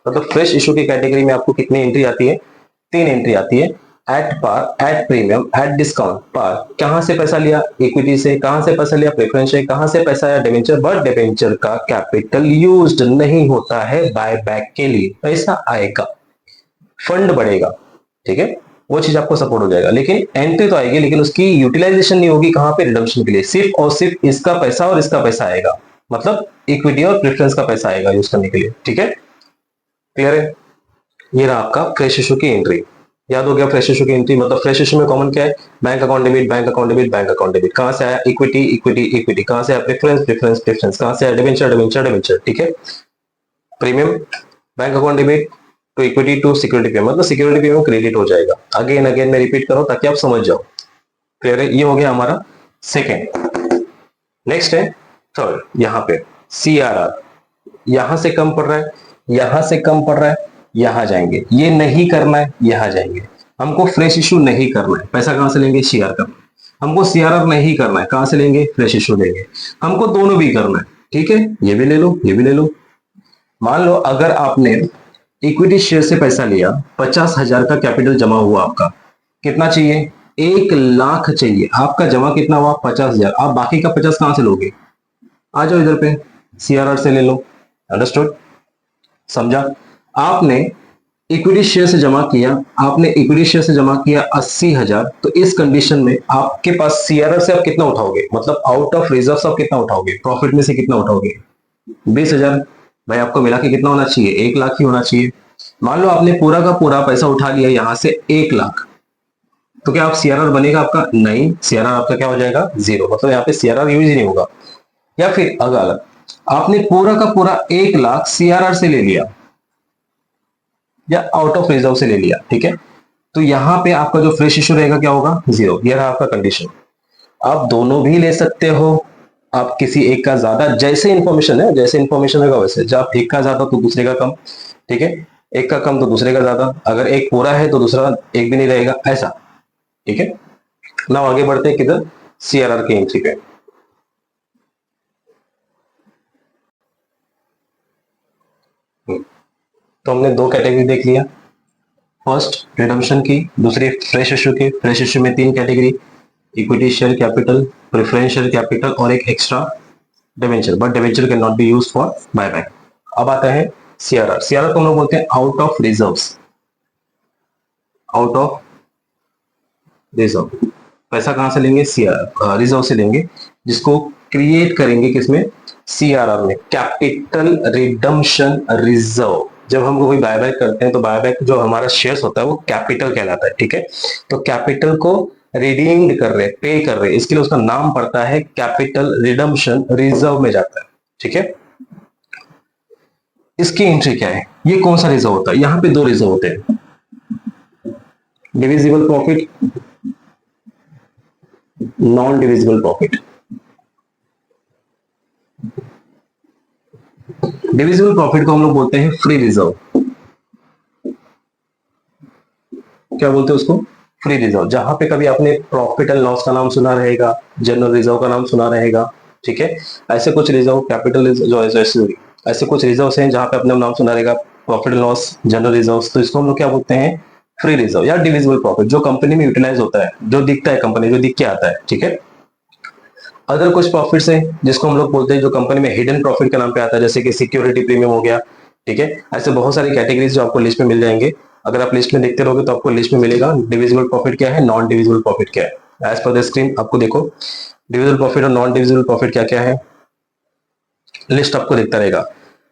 मतलब फ्रेश इश्यू की कैटेगरी में आपको कितनी एंट्री आती है, 3 एंट्री आती है, at par, at premium, at discount. Par कहां से पैसा लिया, इक्विटी से, कहां से पैसा लिया, प्रेफरेंस से, कहां से पैसा आया, डिवेंचर, बट डिवेंचर का कैपिटल यूज्ड नहीं होता है बाय बैक के लिए, पैसा आएगा, फंड बढ़ेगा। ठीक है, वो चीज आपको सपोर्ट हो जाएगा, लेकिन एंट्री तो आएगी, लेकिन उसकी यूटिलाइजेशन नहीं होगी, कहां पे, रिडम्पशन के लिए, सिर्फ और सिर्फ इसका पैसा और इसका पैसा आएगा, मतलब इक्विटी और प्रेफरेंस का पैसा आएगा यूज करने के लिए। ठीक है, क्लियर है, ये रहा आपका फ्रेश इशू की एंट्री। याद हो गया फ्रेश इशू की एंट्री, मतलब फ्रेश इशू में कॉमन क्या है, bank account debit, bank account debit, bank account debit, कहां से आया, इक्विटी, इक्विटी, इक्विटी, कहां से आया, प्रेफरेंस, प्रेफरेंस, प्रेफरेंस, कहां से आया, डिवेंचर, डिवेंचर, डिवेंचर। ठीक है, premium, bank account debit to equity to security premium, मतलब सिक्योरिटी प्रीमियम क्रेडिट हो जाएगा। अगेन अगेन मैं रिपीट करो ताकि आप समझ जाओ। क्लियर है, ये हो गया हमारा सेकेंड। नेक्स्ट है थर्ड, यहाँ पे सीआरआर, यहां से कम पड़ रहा है, यहां से कम पड़ रहा है, यहां जाएंगे, ये नहीं करना है, यहां जाएंगे। हमको फ्रेश इशू नहीं करना है, पैसा कहां से लेंगे, सीआर करना है। हमको सीआरआर नहीं करना है, कहां से लेंगे, फ्रेश इशू लेंगे। हमको दोनों भी करना है, ठीक है, ये भी ले लो, ये भी ले लो। मान लो अगर आपने इक्विटी शेयर से पैसा लिया, 50,000 का कैपिटल जमा हुआ आपका, कितना चाहिए, 1,00,000 चाहिए, आपका जमा कितना हुआ, 50,000, आप बाकी का 50 कहां से लोगे, आ जाओ इधर पे, सीआरआर से ले लो। अंडरस्टूड, समझा। आपने इक्विटी शेयर से जमा किया, आपने इक्विटी शेयर से जमा किया 80,000, तो इस कंडीशन में आपके पास सीआरआर से आप कितना उठाओगे, मतलब आउट ऑफ रिजर्व आप कितना उठाओगे, प्रॉफिट में से कितना उठाओगे, 20,000। भाई आपको मिला के कितना होना चाहिए, 1,00,000 ही होना चाहिए। मान लो आपने पूरा का पूरा पैसा उठा लिया यहां से 1,00,000, तो क्या आप सीआरआर बनेगा आपका, नहीं, सीआरआर आपका क्या हो जाएगा, 0, मतलब यहाँ पे सीआरआर यूज ही नहीं होगा। या फिर अगर आपने पूरा का पूरा 1,00,000 सीआरआर से ले लिया या आउट ऑफ रिजर्व से ले लिया, ठीक है, तो यहां पे आपका जो फ्रेश इशू रहेगा क्या होगा, 0। यह रहा आपका कंडीशन। आप दोनों भी ले सकते हो, आप किसी एक का ज्यादा, जैसे इंफॉर्मेशन है, जैसे इंफॉर्मेशन होगा वैसे, जब आप एक का ज्यादा तो दूसरे का कम, ठीक है, एक का कम तो दूसरे का ज्यादा, अगर एक पूरा है तो दूसरा एक भी नहीं रहेगा, ऐसा, ठीक है। ना आगे बढ़ते हैं किधर, सीआरआर की एंट्री पे। तो हमने दो कैटेगरी देख लिया, फर्स्ट रिडम्पशन की, दूसरी फ्रेश इश्यू की। फ्रेश इश्यू में तीन category, equity share capital, preference share capital और एक extra debenture, but debenture can not be use for buyback. अब आता है सीआरआर। सीआरआर को हम लोग बोलते हैं out of reserves, out of reserve. पैसा कहां से लेंगे, सीआर रिजर्व से लेंगे, जिसको क्रिएट करेंगे किसमें, सीआरआर में, कैपिटल रिडम्पशन रिजर्व। जब हम कोई बायबैक करते हैं तो बायबैक जो हमारा शेयर्स होता है वो कैपिटल कहलाता है, ठीक है। तो कैपिटल को रिडीम्ड कर रहे, पे कर रहे, इसके लिए उसका नाम पड़ता है कैपिटल रिडम्पशन रिजर्व में जाता है, ठीक है। इसकी एंट्री क्या है, ये कौन सा रिजर्व होता है, यहाँ पे दो रिजर्व होते हैं, divisible profit, non divisible profit. Divisible profit को हम लोग बोलते हैं फ्री रिजर्व। क्या बोलते हैं उसको, फ्री रिजर्व। जहां पे कभी आपने प्रॉफिट एंड लॉस का नाम सुना रहेगा, जनरल रिजर्व का नाम सुना रहेगा, ठीक है। ऐसे कुछ रिजर्व, कैपिटल जो ऐसे कुछ रिजर्व हैं जहां पे अपने नाम सुना रहेगा, profit and loss, general reserve, तो इसको हम लोग क्या बोलते हैं, फ्री रिजर्व या डिविजिबल प्रॉफिट, जो कंपनी में यूटिलाइज होता है, जो दिखता है कंपनी, जो दिख के आता है, ठीक है। अदर कुछ प्रॉफिट्स हैं जिसको हम लोग बोलते हैं, जो कंपनी में हिडन प्रॉफिट के नाम पे आता है, जैसे कि सिक्योरिटी प्रीमियम हो गया, ठीक है। ऐसे बहुत सारी कैटेगरीज जो आपको लिस्ट में मिल जाएंगे, अगर आप लिस्ट में देखते रहोगे तो आपको लिस्ट में मिलेगा डिविजिबल प्रॉफिट क्या है, नॉन डिविजिबल प्रॉफिट क्या है। एज पर द स्क्रीन आपको देखो डिविजिबल प्रॉफिट और नॉन डिविजिबल प्रॉफिट क्या क्या है, लिस्ट आपको दिखता रहेगा।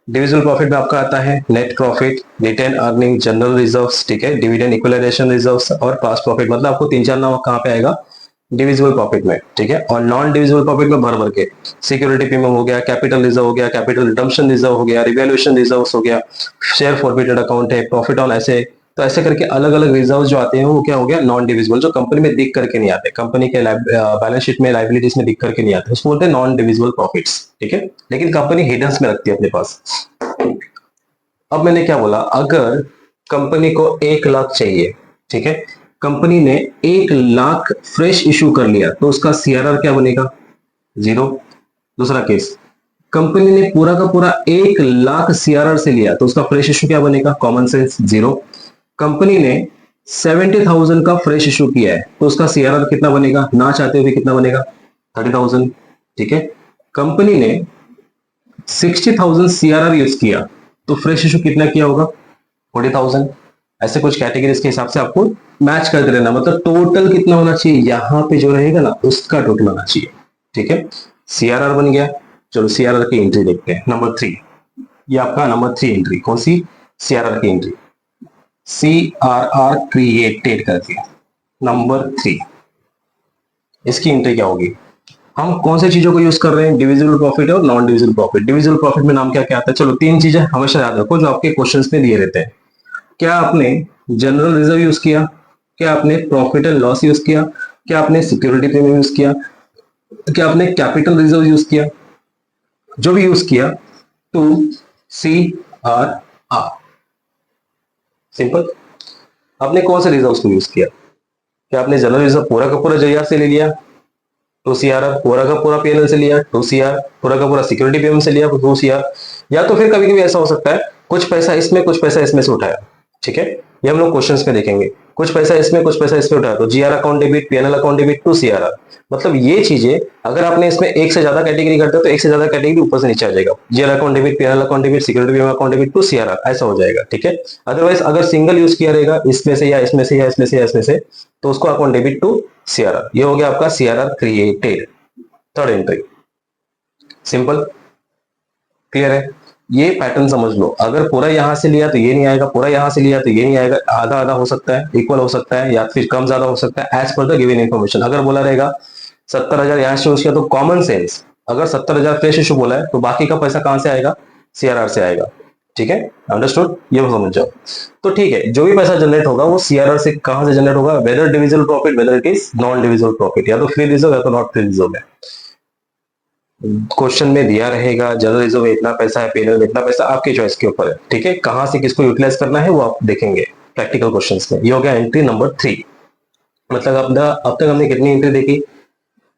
डिविजिबल प्रॉफिट में आपका आता है net profit, retain earning, general reserves, ठीक है, डिविडेंड इक्वलाइजेशन रिजर्व्स और पास प्रॉफिट। मतलब आपको तीन चार नाम कहाँ पे आएगा, डिविजिबल प्रॉफिट में, ठीक है। और नॉन डिविजिबल प्रॉफिट में भर भर के सिक्योरिटी प्रीमियम हो गया, कैपिटल रिजर्व हो गया, कैपिटल रिडम्पशन रिजर्व हो गया, रिवैल्यूएशन रिजर्व हो गया, शेयर फॉरफिटेड अकाउंट है, प्रॉफिट ऑन ऐसे, तो ऐसे करके अलग अलग रिजर्व जो आते हैं वो क्या हो गया, नॉन डिविजिबल, जो कंपनी में दिख करके नहीं आते, कंपनी के बैलेंस शीट में लाइबिलिटीज में दिख करके नहीं आते, उसको बोलते हैं नॉन डिविजिबल प्रॉफिट्स, ठीक है। लेकिन कंपनी हिडन्स में रखती है अपने पास। अब मैंने क्या बोला, अगर कंपनी को 1 लाख चाहिए, ठीक है, कंपनी ने 1 लाख फ्रेश इशू कर लिया तो उसका सीआरआर क्या बनेगा, 0। दूसरा केस, कंपनी ने पूरा का पूरा 1 लाख सीआरआर से लिया तो उसका फ्रेश इशू क्या बनेगा, कॉमन सेंस 0। कंपनी ने 70,000 का फ्रेश इशू किया है तो उसका सीआरआर कितना बनेगा, ना चाहते हुए कितना बनेगा, 30,000, ठीक है। कंपनी ने 60,000 सीआरआर यूज किया तो फ्रेश इशू कितना किया होगा, 40,000। ऐसे कुछ कैटेगरीज के हिसाब से आपको मैच करते रहना, मतलब टोटल कितना होना चाहिए, यहाँ पे जो रहेगा ना उसका टोटल होना चाहिए, ठीक है। सीआरआर बन गया। चलो सीआरआर की एंट्री देखते हैं, नंबर 3, ये आपका नंबर 3 एंट्री, कौन सी, सीआरआर की एंट्री, सीआरआर क्रिएटेड करके नंबर 3, इसकी एंट्री क्या होगी। हम कौन सी चीजों को यूज कर रहे हैं, डिविजिबल प्रॉफिट और non divisible profit. Divisible profit में नाम क्या क्या आता है, चलो 3 चीजें हमेशा याद रखो जो आपके क्वेश्चंस में दिए रहते हैं। क्या आपने जनरल रिजर्व यूज किया, क्या आपने प्रॉफिट एंड लॉस यूज किया, क्या आपने सिक्योरिटी प्रीमियम यूज किया, क्या आपने कैपिटल रिजर्व यूज किया, जो भी यूज किया to C R R, simple. आपने कौन से रिजर्व को यूज किया, क्या आपने जनरल रिजर्व पूरा का पूरा जरिया से ले लिया तो सीआरआर, पूरा का पूरा पीएनएल से लिया तो सीआर, पूरा का पूरा सिक्योरिटी प्रीमियम से लिया तो सीआर, या तो फिर कभी कभी ऐसा हो सकता है कुछ पैसा इसमें कुछ पैसा इसमें से उठाया, ठीक है। ये हम लोग क्वेश्चंस में देखेंगे, कुछ पैसा इसमें कुछ पैसा इसमें उठाया तो GR account debit, PNL account debit to CRR. मतलब ये चीजें अगर आपने इसमें एक से ज्यादा कैटेगरी करते हो तो एक से ज्यादा कैटेगरी ऊपर से नीचे आ जाएगा, GR account debit, PNL account debit, security premium account debit to CRR, ऐसा हो जाएगा, ठीक है। अदरवाइज अगर सिंगल यूज किया रहेगा इसमें से या इसमें से या इसमें से या इसमें से, तो उसको अकाउंट डेबिट टू सीआरआर। ये हो गया आपका CRR created, third entry, simple, clear है। ये पैटर्न समझ लो, अगर पूरा यहां से लिया तो ये नहीं आएगा, पूरा यहां से लिया तो ये नहीं आएगा, आधा आधा हो सकता है, इक्वल हो सकता है, या फिर कम ज्यादा हो सकता है, as per the given information. अगर बोला रहेगा 70,000 यहां से यूज किया तो कॉमन सेंस, अगर 70,000 फ्रेश इशू बोला है तो बाकी का पैसा कहां से आएगा, सीआरआर से आएगा, ठीक है, अंडरस्टूड, ये समझ जाओ। तो ठीक है, जो भी पैसा जनरेट होगा वो सीआरआर से कहां से जनरेट होगा, whether divisible profit, whether it is non divisible profit, या तो फ्री रिजर्व या तो नॉट फ्री रिजर्व है। क्वेश्चन में दिया रहेगा जनरल रिजर्व में इतना पैसा है, पेनल में इतना पैसा, आपके चॉइस के ऊपर है, ठीक है, कहां से किसको यूटिलाइज करना है वो आप देखेंगे प्रैक्टिकल क्वेश्चंस में। ये हो गया एंट्री नंबर 3। मतलब अब तक हमने कितनी एंट्री देखी?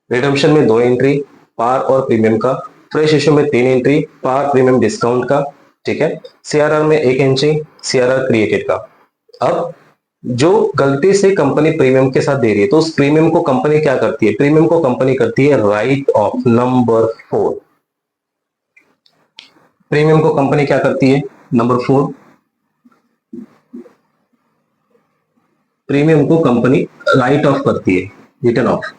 रिडम्पशन में 2 एंट्री, पार और प्रीमियम का। फ्रेश इश्यू में 3 एंट्री, पार प्रीमियम डिस्काउंट का, ठीक है। सीआरआर में 1 एंट्री, सीआरआर क्रिएटेड का। अब जो गलती से कंपनी प्रीमियम के साथ दे रही है तो उस प्रीमियम को कंपनी क्या करती है? प्रीमियम को कंपनी करती है राइट ऑफ नंबर 4। प्रीमियम को कंपनी क्या करती है? नंबर 4, प्रीमियम को कंपनी राइट ऑफ करती है, रिटर्न ऑफ,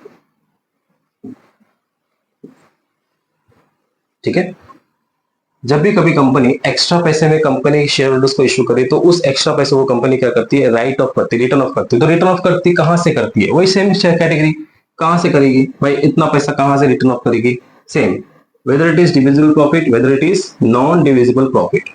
ठीक है। जब भी कभी कंपनी एक्स्ट्रा पैसे में कंपनी शेयर होल्डर्स को इश्यू करे तो उस एक्स्ट्रा पैसे को कंपनी क्या करती है? राइट ऑफ करती है, रिटर्न ऑफ करती है। तो रिटर्न ऑफ करती कहां से करती है? वही सेम कैटेगरी, कहां से करेगी भाई? इतना पैसा कहां से रिटर्न ऑफ करेगी? Same, whether it is divisible profit, whether it is non divisible profit.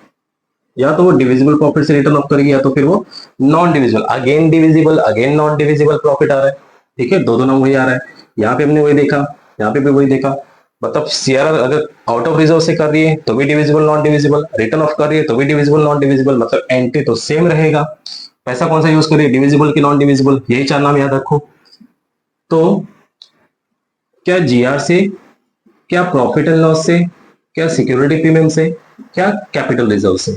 या तो वो डिविजिबल प्रॉफिट से रिटर्न ऑफ करेगी या तो फिर वो non divisible, again divisible again non divisible profit आ रहा है, ठीक है, दो दोनों वही आ रहा है। यहाँ पे हमने वही देखा, यहाँ पे भी वही देखा। मतलब सीआरआर अगर आउट ऑफ रिजर्व से कर रही है तो भी divisible non divisible, return of कर रही है तो भी डिविजिबल नॉन डिविजिबल, मतलब एंट्री तो सेम रहेगा। पैसा कौन सा यूज करिए, डिविजिबल की नॉन डिविजिबल, यही 4 नाम याद रखो। तो क्या जीआर से, क्या प्रॉफिट एंड लॉस से, क्या सिक्योरिटी प्रीमियम से, क्या कैपिटल रिजर्व से,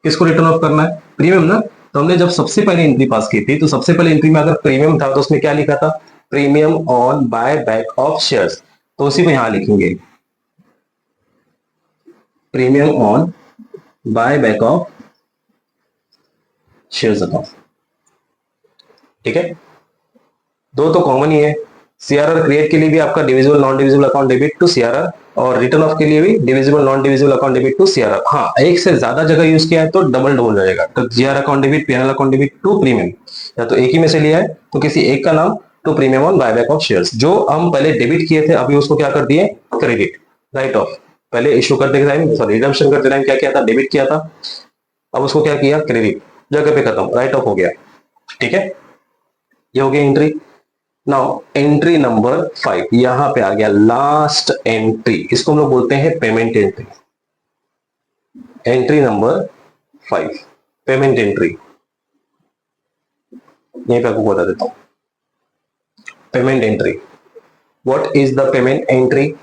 किसको रिटर्न ऑफ करना है? प्रीमियम ना। तो हमने जब सबसे पहले एंट्री पास की थी तो सबसे पहले एंट्री में अगर प्रीमियम था तो उसमें क्या लिखा था? Premium on buy back of shares. तो उसी को यहां लिखेंगे, premium on buy back of shares account, ठीक है। दो तो कॉमन ही है। सीआरआर क्रिएट के लिए भी आपका divisible non divisible account debit to CRR, और रिटर्न ऑफ के लिए भी divisible non divisible account debit to CRR. हाँ, एक से ज्यादा जगह यूज किया है तो डबल डबल जाएगा। तो GR account debit, PNL account debit to premium, या तो एक ही में से लिया है तो किसी एक का नाम to premium on buyback of shares. जो हम पहले डेबिट किए थे अभी उसको क्या कर दिए? Credit, right of. पहले इश्यू करते टाइम, सॉरी रिडम्पशन करते टाइम क्या किया था? डेबिट किया था, अब उसको क्या किया? क्रेडिट, जगह पे खत्म, राइट ऑफ हो गया, ठीक है। ये हो गया एंट्री। नाउ एंट्री नंबर 5, यहां पे आ गया लास्ट एंट्री, इसको हम लोग बोलते हैं payment entry. Entry number 5, payment entry, यहीं पे आपको बता देता हूं। Payment entry, what is the payment entry?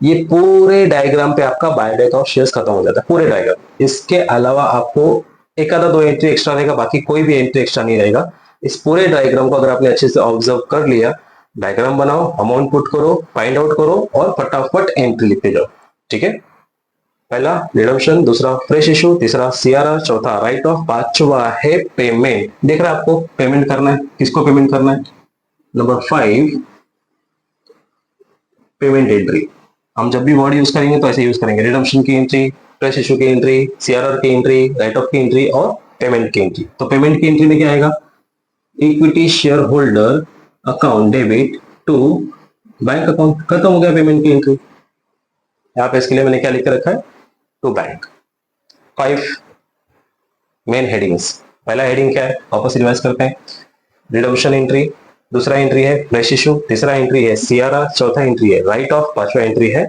ये पूरे डायग्राम पे आपका बायबैक ऑफ शेयर्स खत्म हो जाता है, पूरे डायग्राम। इसके अलावा आपको एक आधा 2 एंट्री एक्स्ट्रा रहेगा, बाकी कोई भी एंट्री एक्स्ट्रा नहीं रहेगा। इस पूरे डायग्राम को अगर आपने अच्छे से ऑब्जर्व कर लिया, डायग्राम बनाओ, अमाउंट पुट करो, फाइंड आउट करो और फटाफट एंट्री लिखते जाओ, ठीक है। पहला रिडम्पशन, दूसरा फ्रेश इशू, तीसरा सीआरआर, चौथा राइट ऑफ, पांचवा है पेमेंट। देख रहे हैं आपको पेमेंट करना है, किसको पेमेंट करना है? Number 5, payment entry. हम जब भी वर्ड यूज करेंगे तो ऐसे यूज करेंगे, रिडम्पशन की एंट्री, फ्रेश इशू की एंट्री, सीआरआर की एंट्री, राइट ऑफ की एंट्री और पेमेंट की एंट्री। तो पेमेंट की एंट्री में क्या आएगा? Equity share holder account debit to bank account, खत्म हो गया पेमेंट की एंट्री। यहाँ पे इसके लिए मैंने क्या लिख के रखा है? To bank. 5 main headings. पहला हेडिंग क्या है? वापस रिवाइज करते हैं। रिडम्पशन एंट्री, दूसरा एंट्री है फ्रेश इशू, तीसरा एंट्री है सीआरआर, चौथा एंट्री है राइट ऑफ, पांचवा एंट्री है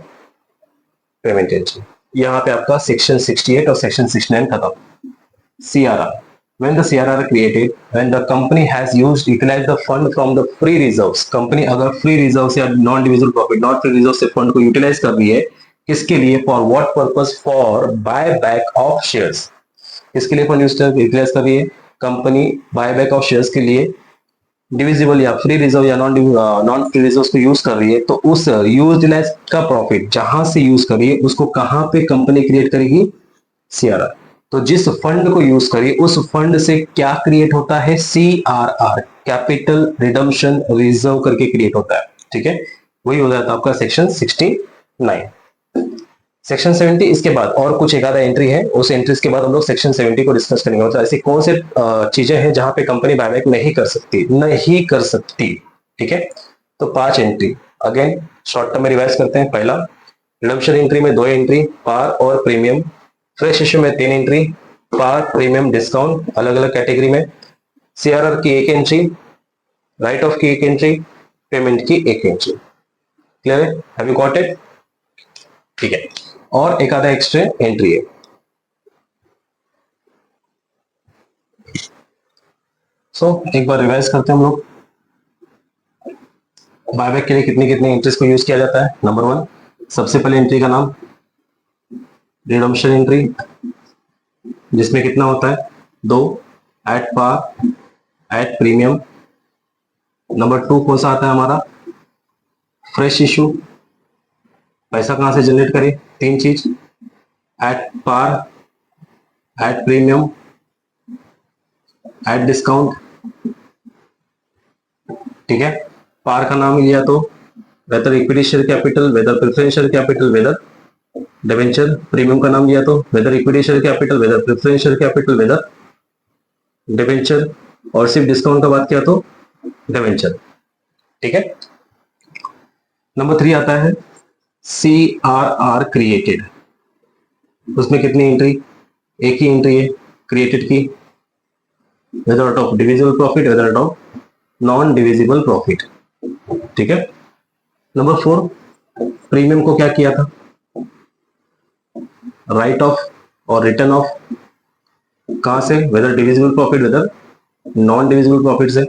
पेमेंट एंट्री। यहाँ पे आपका सेक्शन 68 और सेक्शन 69 खत्म। CRR, when the CRR created, when the company has utilized the fund from the free reserves, company अगर फ्री रिजर्व या non divisible profit, not free reserve से फंड को यूटिलाइज कर रही है, किसके लिए? For what purpose? For buy back of shares. किसके लिए फंड यूटिलाइज कर रही है? Company buy back of shares के लिए डिविजिबल या फ्री रिजर्व या नॉन फ्री रिजर्व को यूज कर रही है, तो उस यूटिलाइज का प्रॉफिट जहां से यूज कर रही है उसको कहां पे कंपनी क्रिएट करेगी? सीआरआर। तो जिस फंड को यूज करिए उस फंड से क्या क्रिएट होता है? सीआरआर, कैपिटल रिडम्पशन रिजर्व करके क्रिएट होता है, ठीक है। वही हो जाता है आपका सेक्शन 69। सेक्शन 70 इसके बाद और कुछ एक आधा एंट्री है, उस एंट्रीज के बाद हम लोग सेक्शन 70 को डिस्कस करेंगे। मतलब ऐसी कौन से चीजें हैं जहां पे कंपनी बायबैक नहीं कर सकती, नहीं कर सकती, ठीक है। तो 5 एंट्री, अगेन शॉर्ट टर्म में रिवाइज करते हैं। पहला रिडम्पशन एंट्री में 2 एंट्री, पार और प्रीमियम। फ्रेश इश्यू में 3 एंट्री, पार प्रीमियम डिस्काउंट अलग अलग कैटेगरी में। सीआरआर की 1 एंट्री, राइट ऑफ की 1 एंट्री, पेमेंट की 1 एंट्री। क्लियर है? Have you got it? ठीक है, और एक आधा एक्स्ट्रा एंट्री है। एक बार रिवाइज करते हैं हम लोग, बायबैक के लिए कितनी कितनी एंट्रीज को यूज किया जाता है। नंबर 1, सबसे पहले एंट्री का नाम रिडम्पशन एंट्री, जिसमें कितना होता है 2, at par, at premium. Number 2 कौन सा आता है हमारा, फ्रेश इशू। पैसा कहां से जनरेट करें, 3 चीज, at par, at premium, at discount. ठीक है, पार का नाम लिया तो whether equity share capital, whether preference share capital, whether debenture. Premium का नाम लिया तो whether equity share capital, whether preference share capital, whether debenture. और सिर्फ डिस्काउंट का बात किया तो डिवेंचर। ठीक है, नंबर 3 आता है CRR क्रिएटेड, उसमें कितनी एंट्री, एक ही एंट्री है क्रिएटेड की, whether out of divisible profit, whether out of non divisible profit. ठीक है, नंबर 4, प्रीमियम को क्या किया था, राइट ऑफ और रिटर्न ऑफ, कहां से, whether divisible profit, whether non divisible profit से।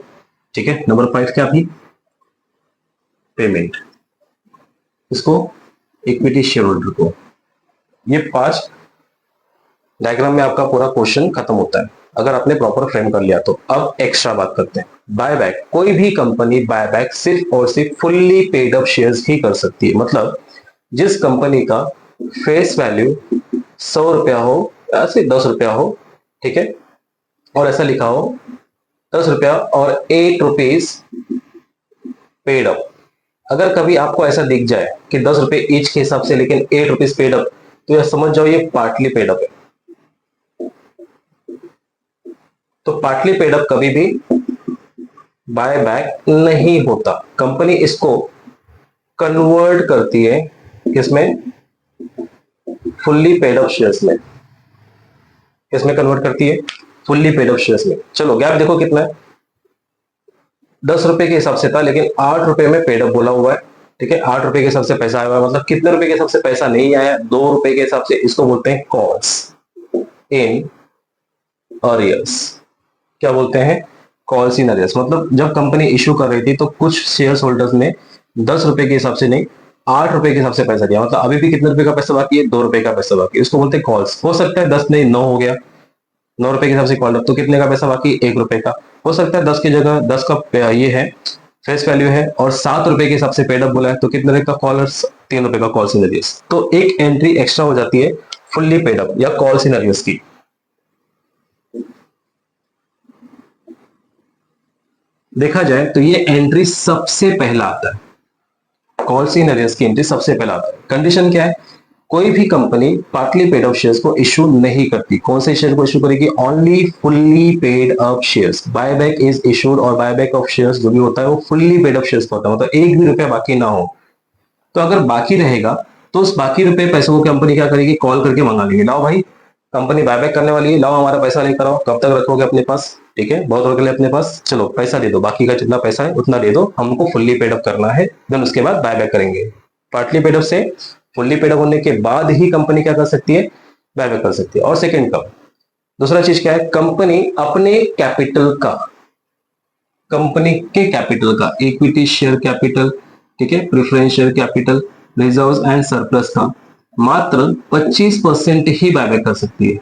ठीक है, नंबर 5 क्या थी, पेमेंट, इसको इक्विटी शेयर होल्डर को। ये 5 डायग्राम में आपका पूरा क्वेश्चन खत्म होता है, अगर आपने प्रॉपर फ्रेम कर लिया तो। अब एक्स्ट्रा बात करते हैं, बायबैक। कोई भी कंपनी बायबैक सिर्फ और सिर्फ फुल्ली पेड अप शेयर्स ही कर सकती है। मतलब जिस कंपनी का फेस वैल्यू 100 रुपया हो या सिर्फ 10 रुपया हो, ठीक है, और ऐसा लिखा हो 10 रुपया और 8 रुपीज पेड अप। अगर कभी आपको ऐसा दिख जाए कि 10 रुपए ईच के हिसाब से लेकिन 8 रुपीज पेड अप, तो यह समझ जाओ ये पार्टली पेड अप है। तो पार्टली पेड अप कभी भी बाय बैक नहीं होता। कंपनी इसको कन्वर्ट करती है किसमें, फुल्ली पेड अप शेयर्स में। किसमें कन्वर्ट करती है, फुल्ली पेड अप शेयर्स में। चलो गैप देखो कितना है, 10 रुपए के हिसाब से था लेकिन 8 रुपए में पेड अप बोला हुआ है। ठीक है, 8 रुपए के हिसाब से पैसा आया हुआ है, मतलब कितने रुपए के हिसाब से पैसा नहीं आया, 2 रुपए के हिसाब से। इसको बोलते हैं कॉल्स इन अरियर्स। क्या बोलते हैं, कॉल्स इन अरियर्स। मतलब जब कंपनी इश्यू कर रही थी तो कुछ शेयर होल्डर्स ने 10 रुपए के हिसाब से नहीं, 8 रुपए के हिसाब से पैसा दिया। मतलब अभी भी कितने रुपए का पैसा बाकी है, 2 रुपए का पैसा बाकी है। इसको बोलते हैं कॉल्स। हो सकता है 10 नहीं 9 हो गया, 9 रुपए के हिसाब से कॉल अप, तो कितने का पैसा बाकी, 1 रुपए का। हो सकता है 10 की जगह 10 का ये है फेस वैल्यू है और 7 रुपए के हिसाब से पेड अप बोला है, तो कितने रुपए का कॉलर्स, 3 रुपए का कॉल्स इन अरियर्स। तो एक एंट्री एक्स्ट्रा हो जाती है फुल्ली पेड अप या कॉल्स इन अरियर्स की। देखा जाए तो ये एंट्री सबसे पहला आता है, कॉल्स इन अरियर्स की एंट्री सबसे पहला आता है। कंडीशन क्या है, कोई भी company partly paid up shares को इशू नहीं करती। कौन से शेयर को इशू करेगी, only fully paid up shares. Buyback is issued, और बायबैक ऑफ शेयर्स जो भी होता है वो फुल्ली पेड अप शेयर्स होता है, मतलब एक भी रुपया बाकी ना हो। तो अगर बाकी रहेगा तो उस बाकी रुपए पैसों को कंपनी क्या करेगी, कॉल करके मंगा लेगी, लाओ भाई कंपनी बायबैक करने वाली है, लाओ हमारा पैसा लेकर आओ। कब तक रखोगे अपने पास, ठीक है, बहुत के लिए अपने पास, चलो पैसा दे दो, बाकी का जितना पैसा है उतना दे दो, हमको फुल्ली पेड अप करना है, देन उसके बाद बायबैक करेंगे। पार्टली पेड अप से फुल्ली पेड अप होने के बाद ही कंपनी क्या कर सकती है, बायबैक कर सकती है। और सेकंड कब, दूसरा चीज क्या है, कंपनी अपने कैपिटल का, कंपनी के कैपिटल का, इक्विटी शेयर कैपिटल, ठीक है, preference share capital, reserves and surplus का मात्र 25% ही बायबैक कर सकती है।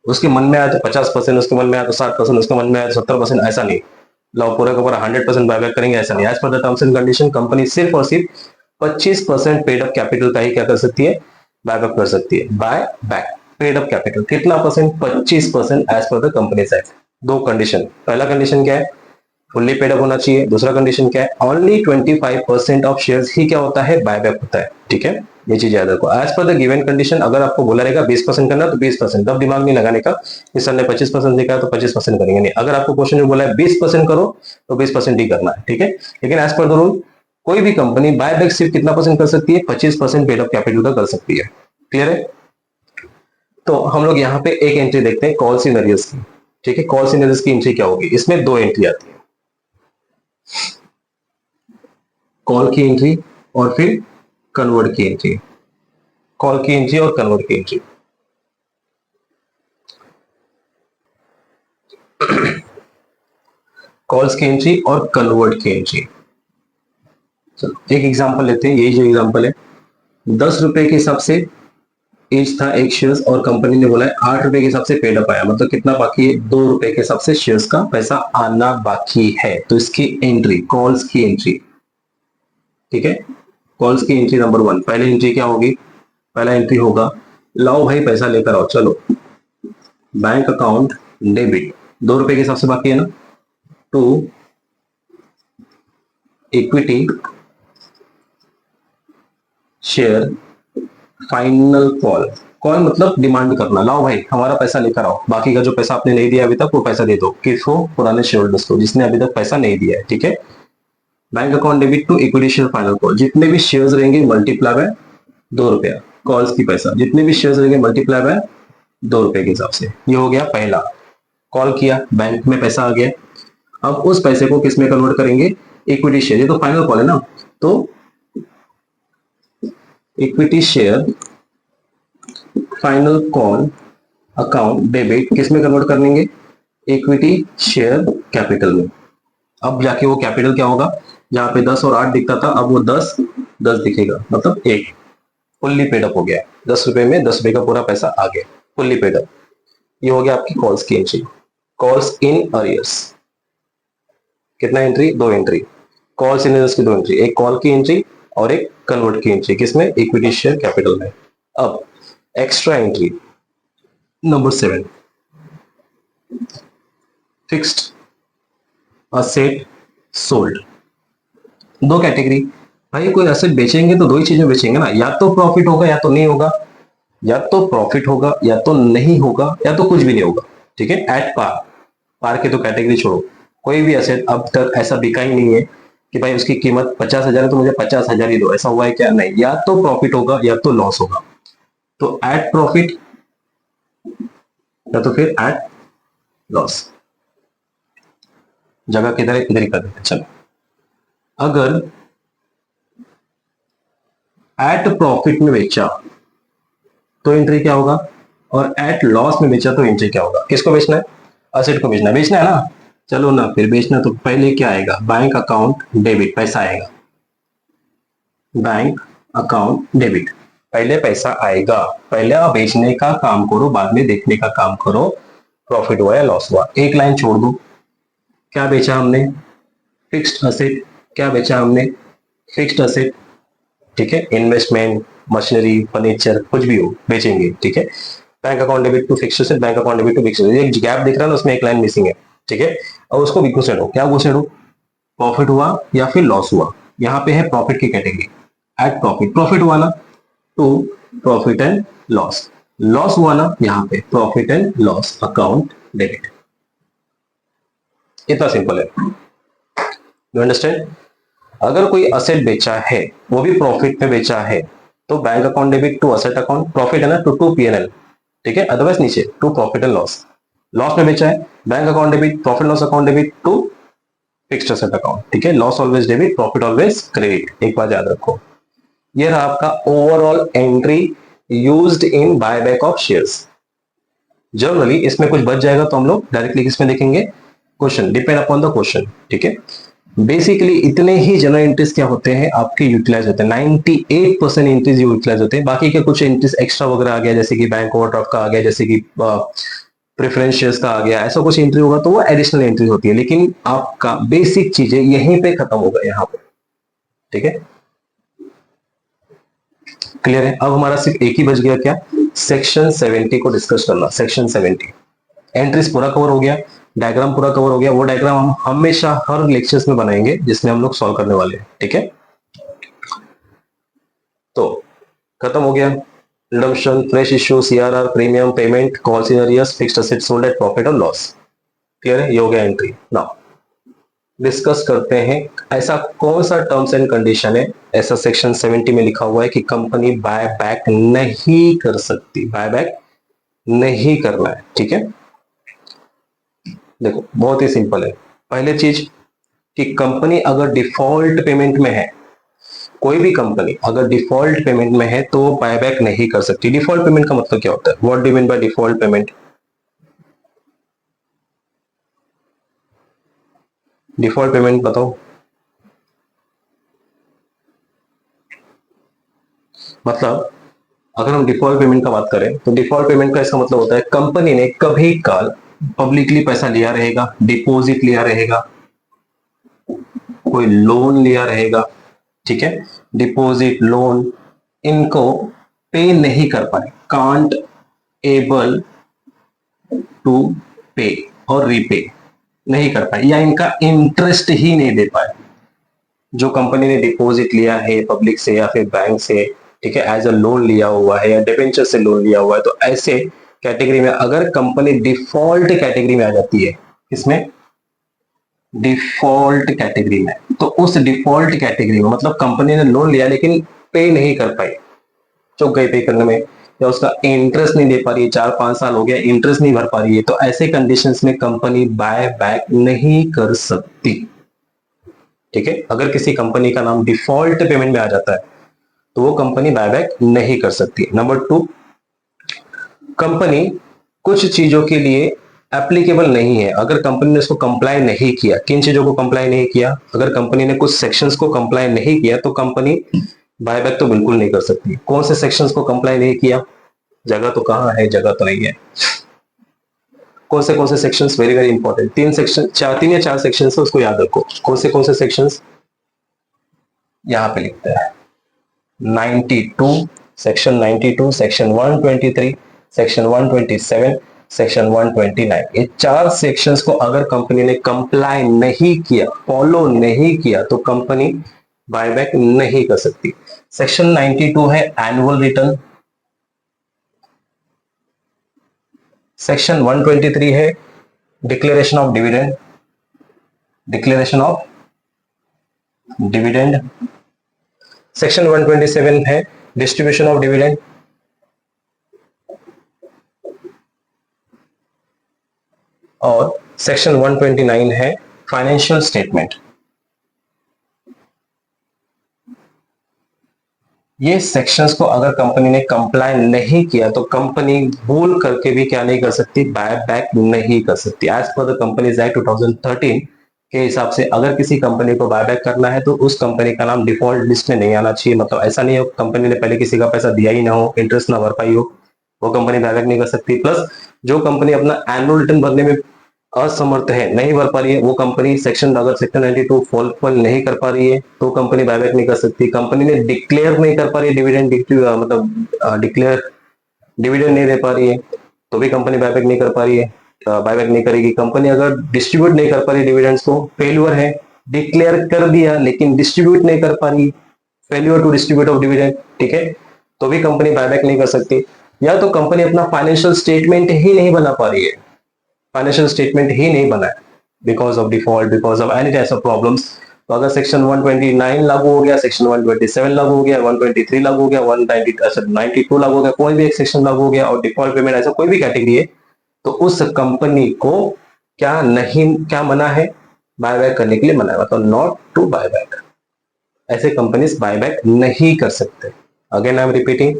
उसके मन में आया तो 50%, उसके मन में आया तो 60%, उसके मन में आया तो 70%, ऐसा नहीं। लाओ पूरा का पूरा 100% बायबैक करेंगे, ऐसा नहीं। As per the terms and condition company सिर्फ और सिर्फ 25% पेड अप कैपिटल का ही क्या कर सकती है, बायबैक कर सकती है। Buy back paid up capital कितना percent, 25% as per the company side. दो कंडीशन, पहला कंडीशन क्या है, फुल्ली पेड अप होना चाहिए। दूसरा कंडीशन क्या है, ओनली 25% ऑफ शेयर्स ही क्या होता है, बायबैक होता है। ठीक है, ये चीज याद रखो। As per the given condition, अगर आपको बोला रहेगा 20% करना तो 20%, तब दिमाग नहीं लगाने का कि सर ने 25% देखा तो 25% करेंगे, नहीं। अगर आपको क्वेश्चन में बोला है 20% करो तो 20% ही करना है, ठीक है। लेकिन एज पर द रूल कोई भी कंपनी बायबैक सिर्फ कितना परसेंट कर सकती है, 25% पेड अप कैपिटल का कर सकती है। क्लियर है। तो हम लोग यहाँ पे एक एंट्री देखते हैं कॉल सिनेरियोस की, ठीक है। कॉल सिनेरियोस की एंट्री क्या होगी, इसमें दो एंट्री आती है, कॉल की एंट्री और फिर कन्वर्ट की एंट्री। कॉल की एंट्री और कन्वर्ट की एंट्री। कॉल्स की एंट्री और कन्वर्ट की एंट्री। चलो एक एग्जांपल लेते हैं, यही जो एग्जांपल है, 10 रुपए के हिसाब से एज था एक शेयर्स और कंपनी ने बोला है 8 रुपए के हिसाब से पेड अप आया, मतलब कितना बाकी है, 2 रुपए के हिसाब से शेयर्स का पैसा आना बाकी है। तो इसकी एंट्री, कॉल्स की एंट्री, ठीक है, कॉल्स की एंट्री नंबर 1, पहली एंट्री क्या होगी, पहला एंट्री होगा, लाओ भाई पैसा लेकर आओ, चलो बैंक अकाउंट डेबिट, 2 रुपए के हिसाब से बाकी है ना, to equity share final call. Call मतलब डिमांड करना, लाओ भाई हमारा पैसा लेकर आओ, बाकी का जो पैसा आपने नहीं दिया अभी तक वो पैसा दे दो, किसको, पुराने शेयर होल्डर्स को जिसने अभी तक पैसा नहीं दिया है, ठीक है। Bank account debit to equity share final call, जितने भी शेयर्स रहेंगे मल्टीप्लाई बाय 2 रुपया, कॉल्स की पैसा, जितने भी शेयर्स रहेंगे मल्टीप्लाई बाय 2 रुपए के हिसाब से। ये हो गया पहला, कॉल किया, बैंक में पैसा आ गया। अब उस पैसे को किस में कन्वर्ट करेंगे, इक्विटी शेयर, ये तो फाइनल कॉल है ना, तो equity share final call account debit किस में कन्वर्ट करेंगे, इक्विटी शेयर कैपिटल में। अब जाके वो कैपिटल क्या होगा, जहां पे 10 और 8 दिखता था अब वो 10 10 दिखेगा, मतलब 1, फुल्ली पेड अप हो गया, 10 रुपए में 10 रुपए का पूरा पैसा आ गया, फुल्ली पेड अप। ये हो गया आपकी कॉल्स की एंट्री। कॉल्स इन अरियर्स, कितना entry, 2 entry, calls in arrears की 2 एंट्री, एक कॉल की एंट्री और एक कन्वर्ट की एंट्री, किसमें, इक्विटी शेयर कैपिटल में। अब extra entry number 7, fixed asset sold. दो कैटेगरी, भाई कोई असेट बेचेंगे तो दो ही चीजें बेचेंगे ना, या तो प्रॉफिट होगा या तो नहीं होगा, या तो प्रॉफिट होगा या तो नहीं होगा, या तो कुछ भी नहीं होगा, ठीक है। एट पार, पार की तो कैटेगरी छोड़ो, कोई भी असेट अब तक ऐसा बिका ही नहीं है कि भाई उसकी कीमत 50,000 है तो मुझे 50,000 ही दो, ऐसा हुआ है क्या, नहीं, या तो प्रॉफिट होगा या तो लॉस होगा। तो एट प्रॉफिट या तो फिर एट लॉस, जगह किधर है किधर ही कर देते, चलो। अगर एट प्रॉफिट में बेचा तो एंट्री क्या होगा, और एट लॉस में बेचा तो एंट्री क्या होगा, किसको बेचना है, असेट को बेचना है, बेचना है ना, चलो ना फिर बेचना, तो पहले क्या आएगा, बैंक अकाउंट डेबिट, पैसा आएगा, बैंक अकाउंट डेबिट, पहले पैसा आएगा, पहले आप बेचने का काम करो, बाद में देखने का काम करो प्रॉफिट हुआ या लॉस हुआ। एक लाइन छोड़ दो, क्या बेचा हमने, फिक्स्ड असेट, क्या बेचा हमने, फिक्स्ड असेट, ठीक है, इन्वेस्टमेंट, मशीनरी, फर्नीचर, कुछ भी हो बेचेंगे, ठीक है। Bank account debit to fixed asset, bank account debit to fixed asset, एक गैप दिख रहा है ना, उसमें एक लाइन मिसिंग है, ठीक है। और उसको भी घुसेड़ो, क्या घुसेड़ो, प्रॉफिट हुआ या फिर लॉस हुआ, यहाँ पे है प्रॉफिट की कैटेगरी, एट प्रॉफिट, प्रॉफिट हुआ ना to profit and loss, loss हुआ ना यहाँ पे profit and loss account debit, इतना सिंपल है, यू अंडरस्टैंड। अगर कोई असेट बेचा है वो भी प्रॉफिट में बेचा है तो bank account debit to asset account, profit है ना टू पीएनएल, ठीक है, अदरवाइज नीचे to profit and loss, loss में बेचा है bank account debit, profit loss account debit to fixed asset account, ठीक है, loss always debit, profit always credit. एक बात याद रखो, ये रहा आपका overall entry used in buyback of shares. Generally इसमें कुछ बच जाएगा तो हम लोग डायरेक्टली किसमें देखेंगे, question, depend upon the question, ठीक है। बेसिकली इतने ही जनरल एंट्रीज क्या होते हैं आपके यूटिलाइज होते हैं, 98% एंट्रीज यूटिलाइज होते हैं, बाकी के कुछ एंट्रीज एक्स्ट्रा वगैरह आ गया, जैसे कि बैंक ओवरड्राफ्ट का आ गया, जैसे कि प्रेफरेंस शेयर्स का आ गया, ऐसा कुछ एंट्री होगा तो वो एडिशनल एंट्री होती है, लेकिन आपका बेसिक चीजें यहीं पे खत्म होगा, यहाँ पे, ठीक है, क्लियर है। अब हमारा सिर्फ एक ही बच गया, क्या, सेक्शन 70 को डिस्कस करना, सेक्शन 70, एंट्रीज पूरा कवर हो गया, डायग्राम पूरा कवर हो गया, वो डायग्राम हम हमेशा हर लेक्चर्स में बनाएंगे जिसमें हम लोग सॉल्व करने वाले हैं, ठीक है। तो खत्म हो गया, redemption, fresh issue, CRR, premium payment, calls in arrears, fixed asset sold at profit और लॉस, क्लियर है, ये हो गया एंट्री। नाउ डिस्कस करते हैं ऐसा कौन सा टर्म्स एंड कंडीशन है, ऐसा सेक्शन 70 में लिखा हुआ है कि कंपनी बाय बैक नहीं कर सकती, बाय बैक नहीं करना है, ठीक है। देखो बहुत ही सिंपल है, पहले चीज कि कंपनी अगर डिफॉल्ट पेमेंट में है कोई भी कंपनी अगर डिफॉल्ट पेमेंट में है तो बायबैक नहीं कर सकती। डिफॉल्ट पेमेंट का मतलब क्या होता है? What do you mean by default payment? Default payment बताओ। मतलब अगर हम डिफॉल्ट पेमेंट का बात करें तो डिफॉल्ट पेमेंट का इसका मतलब होता है कंपनी ने कभी काल पब्लिकली पैसा लिया रहेगा, डिपॉजिट लिया रहेगा, कोई लोन लिया रहेगा, ठीक है, डिपॉजिट लोन, इनको पे नहीं कर पाए, कांट एबल टू पे और रीपे नहीं कर पाए, या इनका इंटरेस्ट ही नहीं दे पाए। जो कंपनी ने डिपॉजिट लिया है पब्लिक से या फिर बैंक से, ठीक है, एज अ लोन लिया हुआ है या डिबेंचर से लोन लिया हुआ है, तो ऐसे कैटेगरी में अगर कंपनी डिफॉल्ट कैटेगरी में आ जाती है, इसमें डिफॉल्ट कैटेगरी में, तो उस डिफॉल्ट कैटेगरी में मतलब कंपनी ने लोन लिया लेकिन पे नहीं कर पाई, चुक गई पे करने में, या उसका इंटरेस्ट नहीं दे पा रही है, 4-5 साल हो गया इंटरेस्ट नहीं भर पा रही है, तो ऐसे कंडीशंस में कंपनी बाय बैक नहीं कर सकती। ठीक है, अगर किसी कंपनी का नाम डिफॉल्ट पेमेंट में आ जाता है तो वो कंपनी बायबैक नहीं कर सकती। नंबर 2, कंपनी कुछ चीजों के लिए एप्लीकेबल नहीं है। अगर कंपनी ने इसको कंप्लाई नहीं किया, किन चीजों को कंप्लाई नहीं किया? अगर कंपनी ने कुछ सेक्शंस को कंप्लाई नहीं किया तो कंपनी बायबैक तो बिल्कुल नहीं कर सकती। कौन से सेक्शंस को कंप्लाई नहीं किया? जगह तो कहां है, जगह तो नहीं है। कौन से सेक्शंस? वेरी वेरी इंपॉर्टेंट, 3 या 4 सेक्शंस है, उसको याद रखो। कौन से सेक्शंस? यहां पे लिखते हैं 92, सेक्शन 92, सेक्शन 123, सेक्शन 127, सेक्शन 129। ये 4 सेक्शंस को अगर कंपनी ने कंप्लाई नहीं किया, फॉलो नहीं किया, तो कंपनी बायबैक नहीं कर सकती। सेक्शन 92 है एनुअल रिटर्न, सेक्शन 123 है declaration of dividend, declaration of dividend, section 127 है डिस्ट्रीब्यूशन ऑफ डिविडेंड, और सेक्शन 129 है फाइनेंशियल स्टेटमेंट। ये सेक्शंस को अगर कंपनी ने कंप्लाई नहीं किया तो कंपनी भूल करके भी क्या नहीं कर सकती? बाय बैक नहीं कर सकती। As per the Companies act 2013 के हिसाब से अगर किसी कंपनी को बायबैक करना है तो उस कंपनी का नाम डिफॉल्ट लिस्ट में नहीं आना चाहिए। मतलब ऐसा नहीं हो कंपनी ने पहले किसी का पैसा दिया ही ना हो, इंटरेस्ट ना भर पाई हो, वो कंपनी बायबैक नहीं कर सकती। प्लस जो कंपनी अपना एनुअल रिटर्न भरने में असमर्थ है, नहीं भर पा रही है, वो कंपनी सेक्शन अगर सेक्शन 92 फॉल नहीं कर पा रही है तो कंपनी बायबैक नहीं कर सकती। कंपनी ने डिक्लेयर नहीं कर पा रही है डिविडेंड, मतलब डिक्लेयर डिविडेंड नहीं दे पा रही है तो भी कंपनी बायबैक नहीं कर पा रही है, बायबैक नहीं करेगी। कंपनी अगर डिस्ट्रीब्यूट नहीं कर पा रही डिविडेंड्स को, फेल्यूर है, डिक्लेयर कर दिया लेकिन डिस्ट्रीब्यूट नहीं कर पा रही, failure to distribute of dividend, ठीक है, तो भी कंपनी बायबैक नहीं कर सकती। या तो कंपनी अपना फाइनेंशियल स्टेटमेंट ही नहीं बना पा रही है, फाइनेंशियल स्टेटमेंट ही नहीं बना है because of default, because of any types of problems, तो अगर सेक्शन 129 लागू हो गया, सेक्शन 127 लागू हो गया, 123 लागू हो गया, 192 लागू हो गया, कोई भी एक सेक्शन लागू हो गया और डिफॉल्ट पेमेंट ऐसा कोई भी कैटेगरी है, तो उस कंपनी को क्या मना है? बायबैक करने के लिए मना है, मतलब नॉट टू बायबैक। ऐसे कंपनीज बायबैक नहीं कर सकते। Again I am repeating,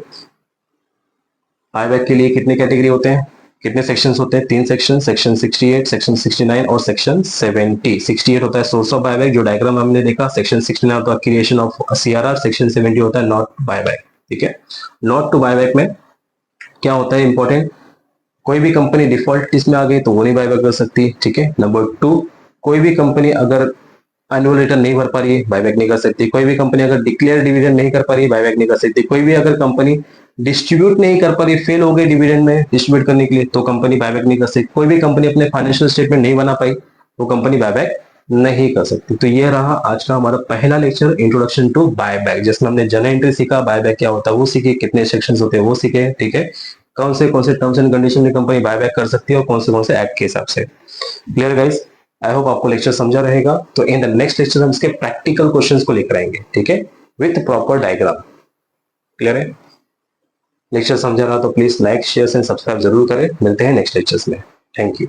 buyback के लिए कितने कैटेगरी होते हैं, कितने सेक्शंस होते हैं? 3 सेक्शन, सेक्शन 68, सेक्शन 69 और सेक्शन 70। 68 होता है सोर्स ऑफ बायबैक, जो डायग्राम हमने देखा। सेक्शन 69 होता है क्रिएशन ऑफ सीआरआर। सेक्शन 70 होता है नॉट बायबैक। ठीक है, नॉट टू बायबैक में क्या होता है इंपॉर्टेंट? कोई भी कंपनी डिफॉल्ट लिस्ट में आ गई तो वो नहीं बायबैक कर सकती। ठीक है, नंबर 2, कोई भी कंपनी अगर एनुअल रिटर्न नहीं भर पा रही है, बायबैक नहीं कर सकती। कोई भी कंपनी अगर डिक्लेयर डिविडेंड नहीं कर पा रही है, बायबैक नहीं कर सकती। कोई भी अगर कंपनी डिस्ट्रीब्यूट नहीं कर पा रही, फेल हो गई डिविडेंड में डिस्ट्रीब्यूट करने के लिए, तो कंपनी बायबैक नहीं कर सकती। कोई भी कंपनी अपने फाइनेंशियल स्टेटमेंट नहीं बना पाई, वो कंपनी बायबैक नहीं कर सकती। तो ये रहा आज का हमारा पहला लेक्चर, इंट्रोडक्शन टू बायबैक, जिसमें हमने जनरल एंट्री सीखा, बायबैक क्या होता है वो सीखे, कितने सेक्शंस होते हैं वो सीखे। ठीक है, कौन से टर्म्स एंड कंडीशन में कंपनी बायबैक कर सकती है और कौन से एक्ट के हिसाब से। Clear guys? आई होप आपको लेक्चर समझा रहेगा। तो इन द नेक्स्ट लेक्चर हम इसके प्रैक्टिकल क्वेश्चंस को लेकर आएंगे, ठीक है, विथ प्रॉपर डायग्राम। क्लियर है? लेक्चर समझा रहा तो please like, share and subscribe जरूर करें। मिलते हैं नेक्स्ट लेक्चर्स में। Thank you.